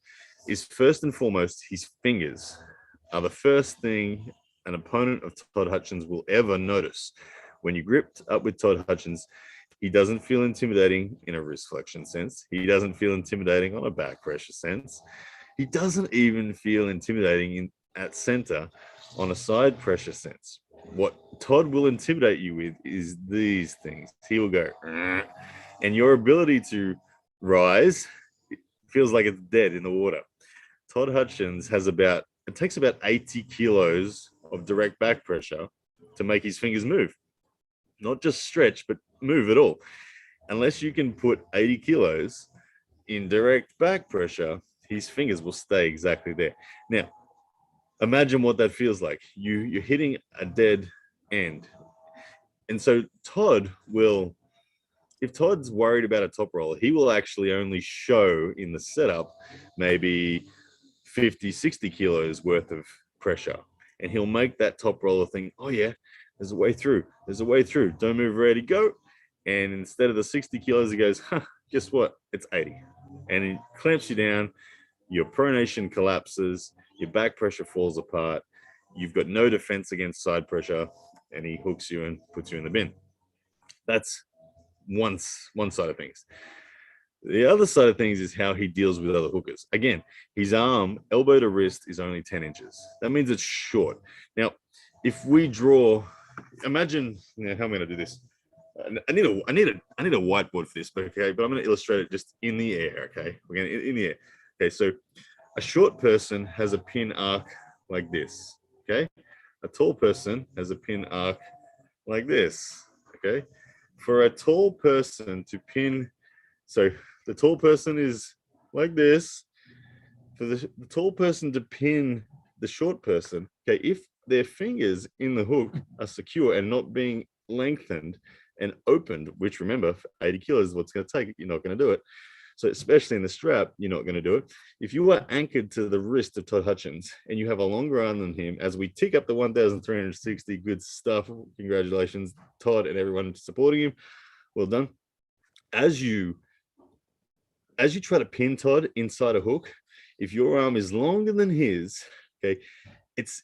is first and foremost, his fingers are the first thing an opponent of Todd Hutchins will ever notice. When you gripped up with Todd Hutchins, he doesn't feel intimidating in a wrist flexion sense. He doesn't feel intimidating on a back pressure sense. He doesn't even feel intimidating at center on a side pressure sense. What Todd will intimidate you with is these things. He will go, and your ability to rise feels like it's dead in the water. Todd Hutchins it takes about 80 kilos of direct back pressure to make his fingers move. Not just stretch, but move at all. Unless you can put 80 kilos in direct back pressure, his fingers will stay exactly there. Now, imagine what that feels like. You're hitting a dead end. And so Todd will, if Todd's worried about a top roller, he will actually only show in the setup maybe 50, 60 kilos worth of pressure. And he'll make that top roller think, oh yeah, there's a way through. There's a way through. Don't move, ready, go. And instead of the 60 kilos, he goes, guess what? It's 80. And he clamps you down. Your pronation collapses. Your back pressure falls apart. You've got no defense against side pressure. And he hooks you and puts you in the bin. That's one side of things. The other side of things is how he deals with other hookers. Again, his arm, elbow to wrist, is only 10 inches. That means it's short. Now, if we draw, imagine, how am I going to do this? I need a whiteboard for this, but okay, but I'm going to illustrate it just in the air. Okay, we're going to in the air. Okay, so a short person has a pin arc like this. Okay, a tall person has a pin arc like this. Okay, for a tall person to pin, so the tall person is like this. For the tall person to pin the short person, okay, if their fingers in the hook are secure and not being lengthened and opened, which remember, for 80 kilos is what's going to take, you're not going to do it. So especially in the strap, you're not going to do it. If you are anchored to the wrist of Todd Hutchins and you have a longer arm than him, as we tick up the 1,360, good stuff. Congratulations, Todd, and everyone supporting him. Well done. As you try to pin Todd inside a hook, if your arm is longer than his, okay, it's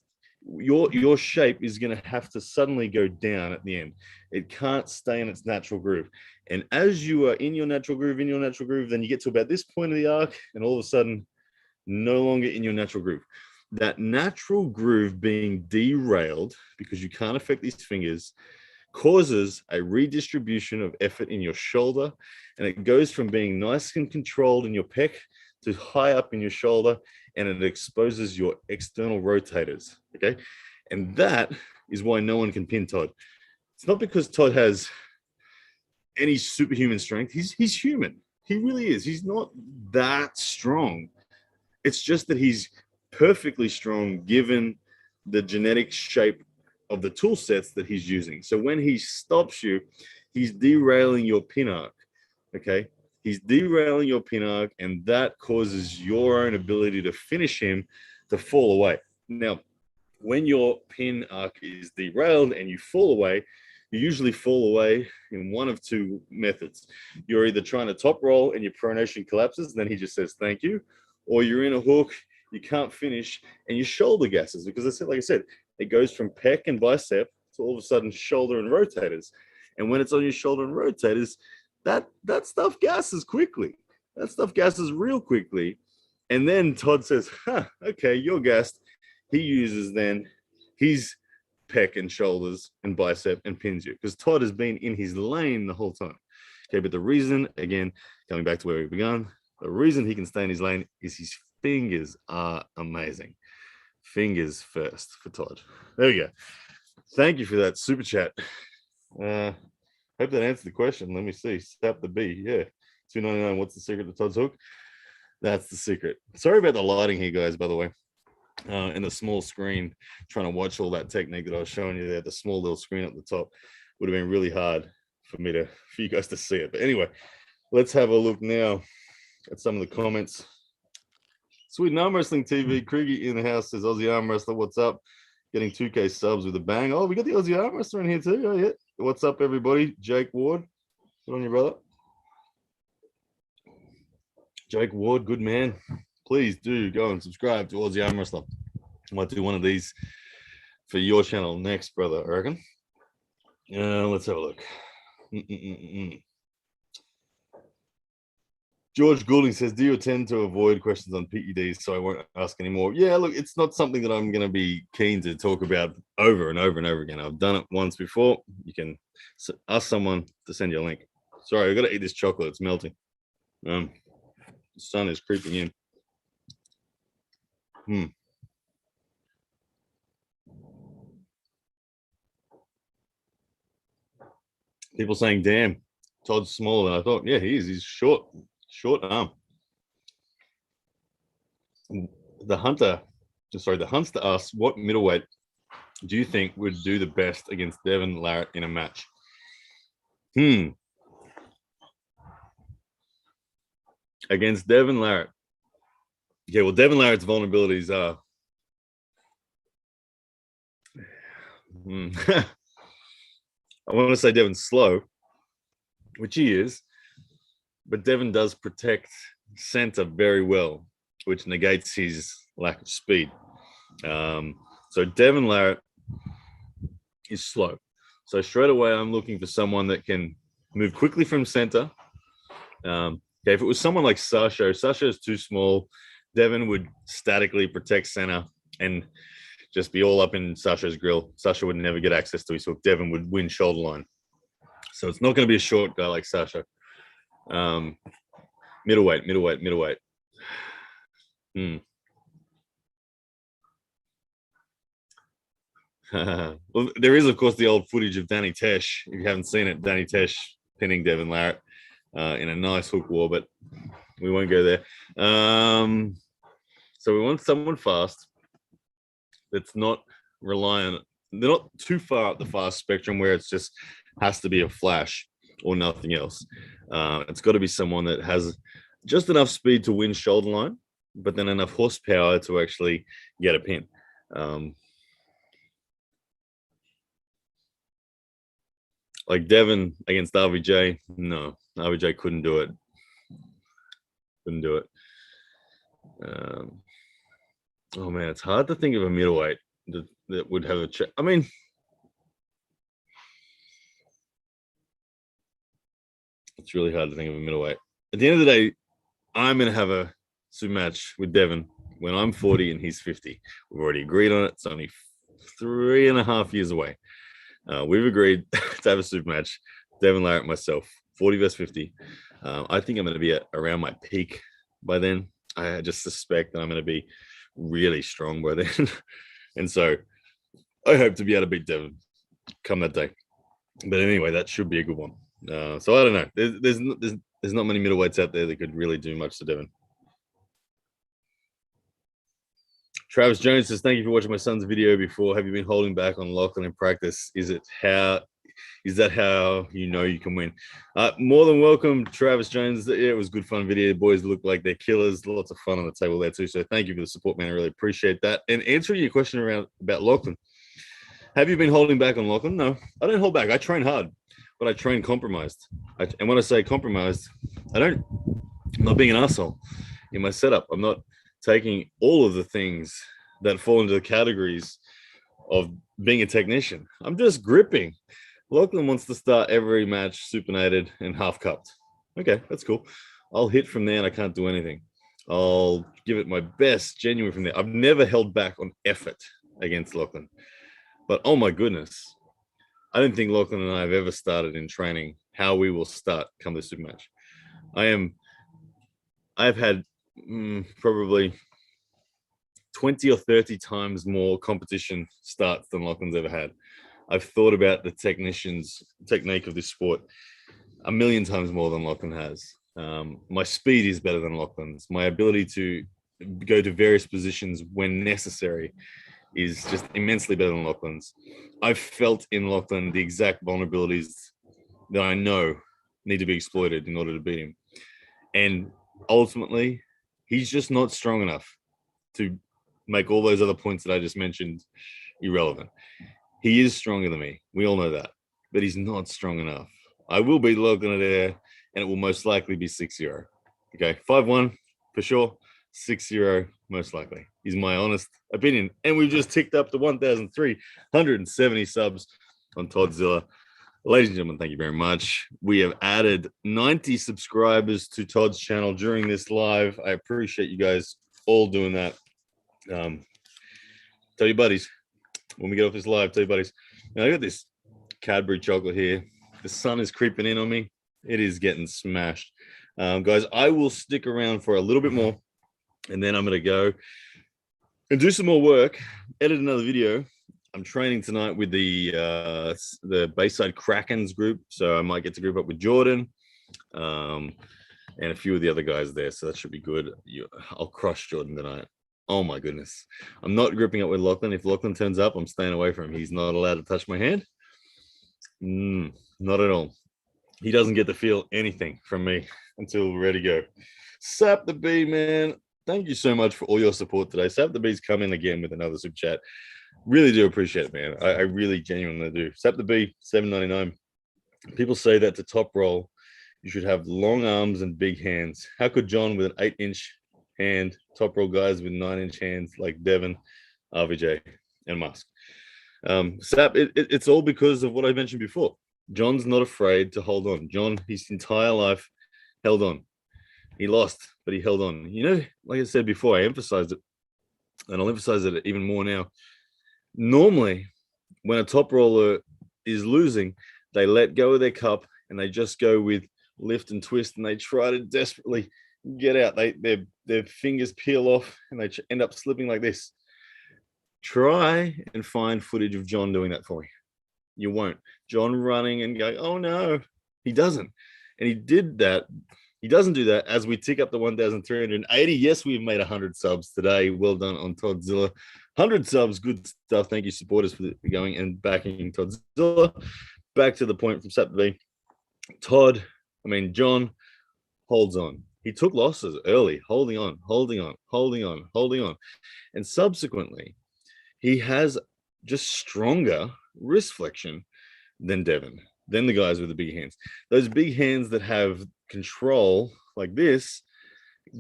your shape is going to have to suddenly go down at the end. It can't stay in its natural groove. And as you are in your natural groove, then you get to about this point of the arc, and all of a sudden, no longer in your natural groove. That natural groove being derailed because you can't affect these fingers causes a redistribution of effort in your shoulder, and it goes from being nice and controlled in your pec to high up in your shoulder, and it exposes your external rotators, okay? And that is why no one can pin Todd. It's not because Todd has any superhuman strength. He's human. He really is. He's not that strong. It's just that he's perfectly strong given the genetic shape of the tool sets that he's using. So when he stops you, he's derailing your pin arc, okay? He's derailing your pin arc, and that causes your own ability to finish him to fall away. Now, when your pin arc is derailed and you fall away, you usually fall away in one of two methods. You're either trying to top roll and your pronation collapses, and then he just says thank you, or you're in a hook, you can't finish, and your shoulder gasses, because like I said, it goes from pec and bicep to all of a sudden shoulder and rotators. And when it's on your shoulder and rotators, that stuff gasses quickly. That stuff gasses real quickly. And then Todd says, okay, you're gassed. He uses then his pec and shoulders and bicep and pins you, because Todd has been in his lane the whole time. Okay, but the reason, again, coming back to where we began, the reason he can stay in his lane is his fingers are amazing. Fingers first for Todd. There we go. Thank you for that super chat. Hope that answered the question. Let me see. Step the B. Yeah. $2.99. What's the secret to Todd's hook? That's the secret. Sorry about the lighting here, guys, by the way. And the small screen, trying to watch all that technique that I was showing you there, the small little screen at the top would have been really hard for you guys to see it. But anyway, let's have a look now at some of the comments. Sweden Arm Wrestling TV, Kriegy in the house says, Aussie Arm Wrestler, what's up? Getting 2K subs with a bang. Oh, we got the Aussie Arm Wrestler in here too. Oh, yeah. What's up, everybody? Jake Ward. Good on you, brother. Jake Ward, good man. Please do go and subscribe to Aussie Arm Wrestler. I might do one of these for your channel next, brother, I reckon. Let's have a look. George Goulding says, do you tend to avoid questions on PEDs, so I won't ask anymore? Yeah, look, it's not something that I'm going to be keen to talk about over and over and over again. I've done it once before. You can ask someone to send you a link. Sorry, I've got to eat this chocolate. It's melting. The sun is creeping in. People saying, damn, Todd's smaller than I thought. Yeah, he is. He's short arm. The hunter asks, what middleweight do you think would do the best against Devin Larratt in a match? Against Devin Larratt, Yeah, well, Devin Larratt's vulnerabilities are I want to say Devin's slow, which he is, but Devin does protect center very well, which negates his lack of speed. So Devin Larratt is slow. So straight away, I'm looking for someone that can move quickly from center. Okay, if it was someone like Sasha is too small. Devin would statically protect center and just be all up in Sasha's grill. Sasha would never get access to his hook. Devin would win shoulder line. So it's not going to be a short guy like Sasha. Middleweight. Well, there is, of course, the old footage of Danny Tesh. If you haven't seen it, Danny Tesh pinning Devin Larratt in a nice hook war, but we won't go there. So we want someone fast that's not reliant. They're not too far up the fast spectrum where it's just has to be a flash or nothing else. It's got to be someone that has just enough speed to win shoulder line, but then enough horsepower to actually get a pin. Like Devin against RVJ, no, RVJ couldn't do it. Oh man, it's hard to think of a middleweight that would have a I mean, it's really hard to think of a middleweight. At the end of the day, I'm going to have a super match with Devin when I'm 40 and he's 50. We've already agreed on it. It's only 3.5 years away. We've agreed to have a super match. Devin Larratt, myself, 40 versus 50. I think I'm going to be at around my peak by then. I just suspect that I'm going to be really strong by then. And so I hope to be able to beat Devin come that day. But anyway, that should be a good one. So I don't know. There's not many middleweights out there that could really do much to Devin. Travis Jones says, thank you for watching my son's video before. Have you been holding back on Lachlan in practice? Is that how you know you can win? More than welcome, Travis Jones. Yeah, it was good fun video. The boys look like they're killers. Lots of fun on the table there too. So thank you for the support, man. I really appreciate that. And answering your question about Lachlan. Have you been holding back on Lachlan? No, I don't hold back. I train hard, but I train compromised. And when I say compromised, I'm not being an asshole in my setup. I'm not taking all of the things that fall into the categories of being a technician. I'm just gripping. Lachlan wants to start every match supinated and half cupped. Okay, that's cool. I'll hit from there and I can't do anything. I'll give it my best, genuine from there. I've never held back on effort against Lachlan. But oh my goodness, I don't think Lachlan and I have ever started in training how we will start come the super match. I've had probably 20 or 30 times more competition starts than Lachlan's ever had. I've thought about the technique of this sport a million times more than Lachlan has. My speed is better than Lachlan's. My ability to go to various positions when necessary is just immensely better than Lachlan's. I've felt in Lachlan the exact vulnerabilities that I know need to be exploited in order to beat him. And ultimately, he's just not strong enough to make all those other points that I just mentioned irrelevant. He is stronger than me. We all know that. But he's not strong enough. I will beat Lachlan at air, and it will most likely be 6-0. Okay, 5-1 for sure. 6-0 most likely is my honest opinion. And we've just ticked up to 1,370 subs on Toddzilla. Ladies and gentlemen, thank you very much. We have added 90 subscribers to Todd's channel during this live. I appreciate you guys all doing that. Tell your buddies when we get off this live. Tell your buddies. Now, I got this Cadbury chocolate here. The sun is creeping in on me. It is getting smashed. Guys, I will stick around for a little bit more, and then I'm going to go and do some more work, edit another video. I'm training tonight with the Bayside Krakens group, so I might get to group up with Jordan and a few of the other guys there, so that should be good. I'll crush Jordan tonight. Oh my goodness. I'm not gripping up with Lachlan. If Lachlan turns up, I'm staying away from him. He's not allowed to touch my hand. Not at all. He doesn't get to feel anything from me until we're ready to go. Sap the bee, man. thank you so much for all your support today. Sap the Bee's come in again with another super chat. Really do appreciate it, man. I really genuinely do. Sap the Bee, $7.99. People say that to top roll, you should have long arms and big hands. How could John with an 8-inch hand top roll guys with 9-inch hands like Devin, RVJ, and Musk? Sap, it's all because of what I mentioned before. John's not afraid to hold on. John, his entire life, held on. He lost, but he held on. You know, like I said before, I emphasized it, and I'll emphasize it even more now. Normally, when a top roller is losing, they let go of their cup and they just go with lift and twist, and they try to desperately get out. Their fingers peel off and they end up slipping like this. Try and find footage of John doing that for me. You won't. John running and going, oh no, he doesn't. And he did that. He doesn't do that as we tick up to 1,380. Yes, we've made 100 subs today. Well done on Toddzilla. 100 subs, good stuff. Thank you, supporters, for going and backing Toddzilla. Back to the point from Sap B. John holds on. He took losses early, holding on. And subsequently, he has just stronger wrist flexion than Devin, than the guys with the big hands. Those big hands that have control like this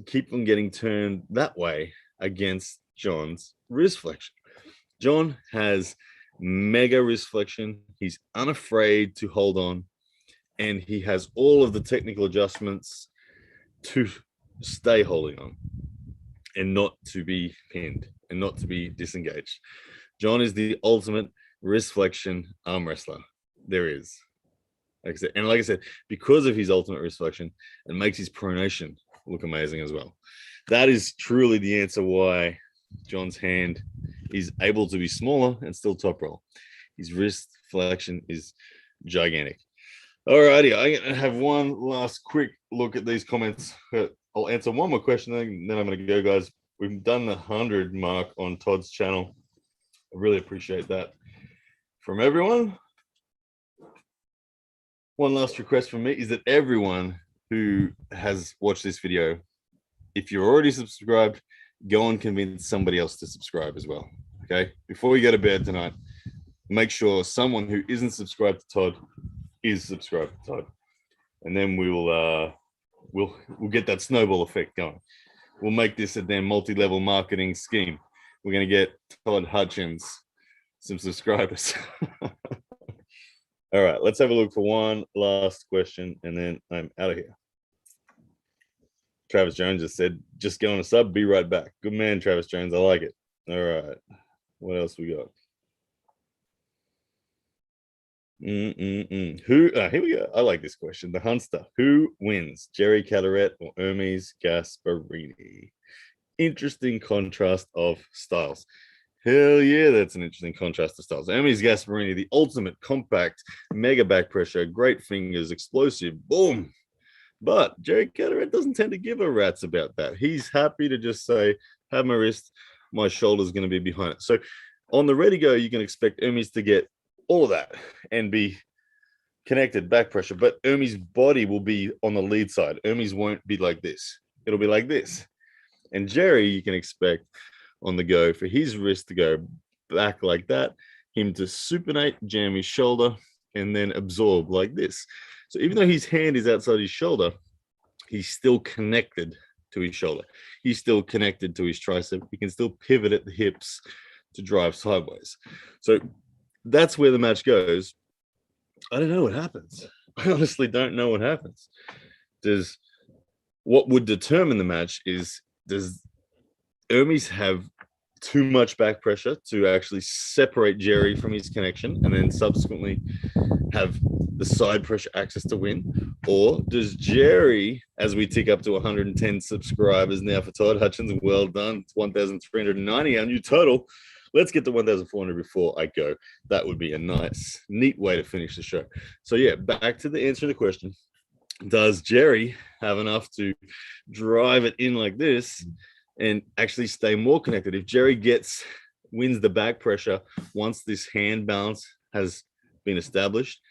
keep them getting turned that way against John's wrist flexion. John has mega wrist flexion. He's unafraid to hold on, and he has all of the technical adjustments to stay holding on and not to be pinned and not to be disengaged. John is the ultimate wrist flexion arm wrestler there is. Like I said, because of his ultimate wrist flexion, it makes his pronation look amazing as well. That is truly the answer why John's hand is able to be smaller and still top roll. His wrist flexion is gigantic. All righty, I'm going to have one last quick look at these comments. I'll answer one more question, then I'm going to go, guys. We've done the 100 mark on Todd's channel. I really appreciate that from everyone. One last request from me is that everyone who has watched this video, if you're already subscribed, go and convince somebody else to subscribe as well. Okay, before you go to bed tonight, make sure someone who isn't subscribed to Todd is subscribed to Todd, and then we'll get that snowball effect going. We'll make this a damn multi-level marketing scheme. We're gonna get Todd Hutchins some subscribers. All right, let's have a look for one last question, and then I'm out of here. Travis Jones just said, just go on a sub, be right back. Good man, Travis Jones. I like it. All right. What else we got? Who? Here we go. I like this question. The Hunster. Who wins, Jerry Caderet or Hermes Gasparini? Interesting contrast of styles. Hell yeah, that's an interesting contrast of styles. Hermes Gasparini, the ultimate compact, mega back pressure, great fingers, explosive, boom. But Jerry Caderet doesn't tend to give a rat's about that. He's happy to just say, have my wrist, my shoulder's going to be behind it. So on the ready go, you can expect Hermes to get all of that and be connected back pressure, but Hermes' body will be on the lead side. Hermes won't be like this. It'll be like this. And Jerry, you can expect on the go for his wrist to go back like that, him to supinate, jam his shoulder, and then absorb like this. So even though his hand is outside his shoulder, he's still connected to his shoulder. He's still connected to his tricep. He can still pivot at the hips to drive sideways. So that's where the match goes. I don't know what happens. I honestly don't know what happens. What would determine the match is, does Hermes have too much back pressure to actually separate Jerry from his connection and then subsequently have the side pressure access to win? Or does Jerry, as we tick up to 110 subscribers now for Todd Hutchins, well done, it's 1,390, our new total. Let's get to 1,400 before I go. That would be a nice, neat way to finish the show. So yeah, back to the answer to the question. Does Jerry have enough to drive it in like this and actually stay more connected? If Jerry wins the back pressure once this hand balance has been established,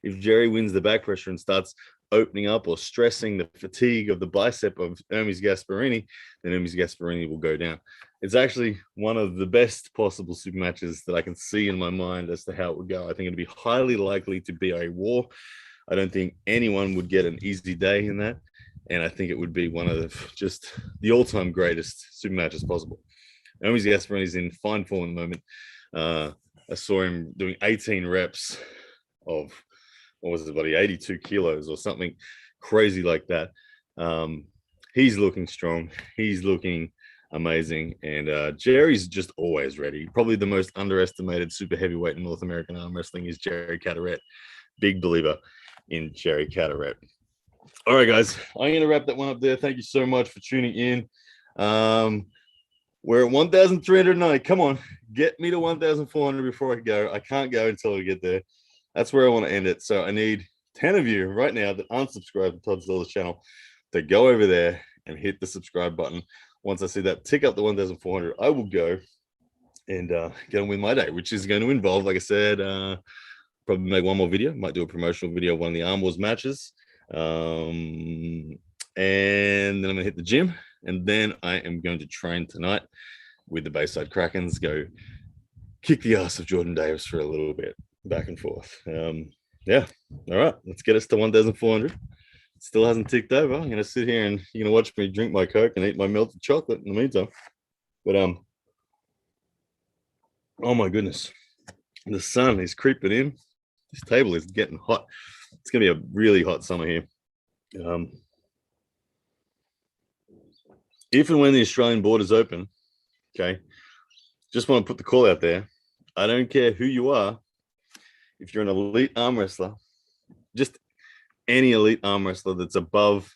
if Jerry wins the back pressure and starts opening up or stressing the fatigue of the bicep of Hermes Gasparini, then Hermes Gasparini will go down. It's actually one of the best possible super matches that I can see in my mind as to how it would go. I think it'd be highly likely to be a war. I don't think anyone would get an easy day in that. And I think it would be one of just the all-time greatest super matches possible. Hermes Gasparini's in fine form at the moment. I saw him doing 18 reps of, what was it, buddy, 82 kilos or something crazy like that. He's looking strong. He's looking amazing. And Jerry's just always ready. Probably the most underestimated super heavyweight in North American arm wrestling is Jerry Carteret. Big believer in Jerry Carteret. All right, guys, I'm going to wrap that one up there. Thank you so much for tuning in. We're at 1,309. Come on, get me to 1,400 before I go. I can't go until I get there. That's where I want to end it. So I need 10 of you right now that aren't subscribed to Toddzilla's channel to go over there and hit the subscribe button. Once I see that tick up to 1,400, I will go and get on with my day, which is going to involve, like I said, probably make one more video. Might do a promotional video of one of the Arm Wars matches. And then I'm going to hit the gym. And then I am going to train tonight with the Bayside Krakens, go kick the ass of Jordan Davis for a little bit, back and forth. Yeah. All right. Let's get us to 1,400. It still hasn't ticked over. I'm going to sit here and you're going to watch me drink my Coke and eat my melted chocolate in the meantime. But, oh my goodness. The sun is creeping in. This table is getting hot. It's going to be a really hot summer here. If and when the Australian borders open, okay, just want to put the call out there. I don't care who you are. If you're an elite arm wrestler, just any elite arm wrestler that's above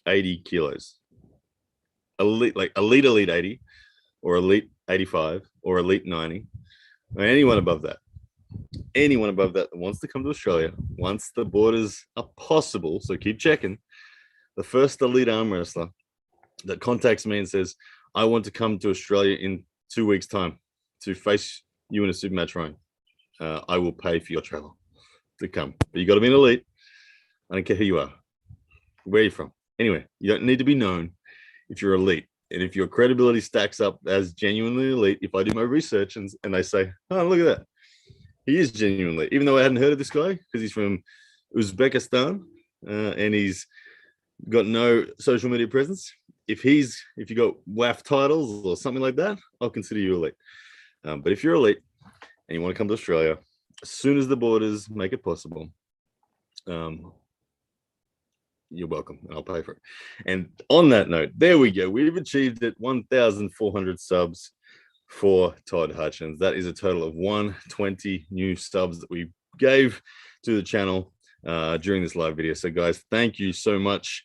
80 kilos, elite, like elite 80, or elite 85, or elite 90, or anyone above that that wants to come to Australia, once the borders are possible, so keep checking, the first elite arm wrestler that contacts me and says, I want to come to Australia in 2 weeks' time to face you in a super match, Ryan, I will pay for your travel to come. But you got to be an elite. I don't care who you are, where you're from. Anyway, you don't need to be known if you're elite. And if your credibility stacks up as genuinely elite, if I do my research and they say, oh, look at that, he is genuinely, even though I hadn't heard of this guy because he's from Uzbekistan and he's got no social media presence. If you got WAF titles or something like that, I'll consider you elite. But if you're elite and you want to come to Australia, as soon as the borders make it possible, you're welcome, and I'll pay for it. And on that note, there we go. We've achieved it, 1,400 subs for Todd Hutchins. That is a total of 120 new subs that we gave to the channel during this live video. So guys, thank you so much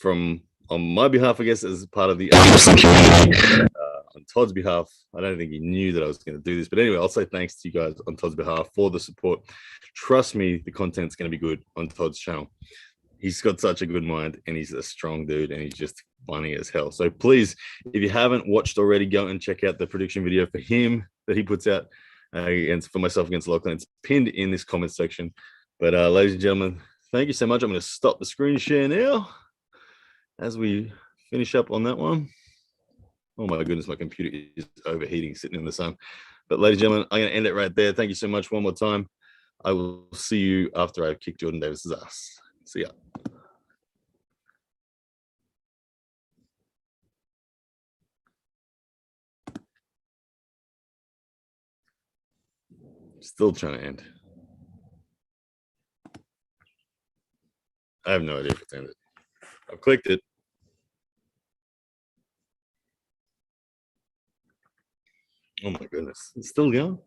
on my behalf, I guess, as part of the community. On Todd's behalf, I don't think he knew that I was going to do this, but anyway, I'll say thanks to you guys on Todd's behalf for the support. Trust me, the content's going to be good on Todd's channel. He's got such a good mind and he's a strong dude and he's just funny as hell. So please, if you haven't watched already, go and check out the prediction video for him that he puts out against for myself against Lachlan. It's pinned in this comment section. But ladies and gentlemen, thank you so much. I'm going to stop the screen share now as we finish up on that one. Oh my goodness, my computer is overheating sitting in the sun. But ladies and gentlemen, I'm going to end it right there. Thank you so much one more time. I will see you after I kick Jordan Davis's ass. See ya. Still trying to end. I have no idea if it's ended. I've clicked it. Oh my goodness. It's still going?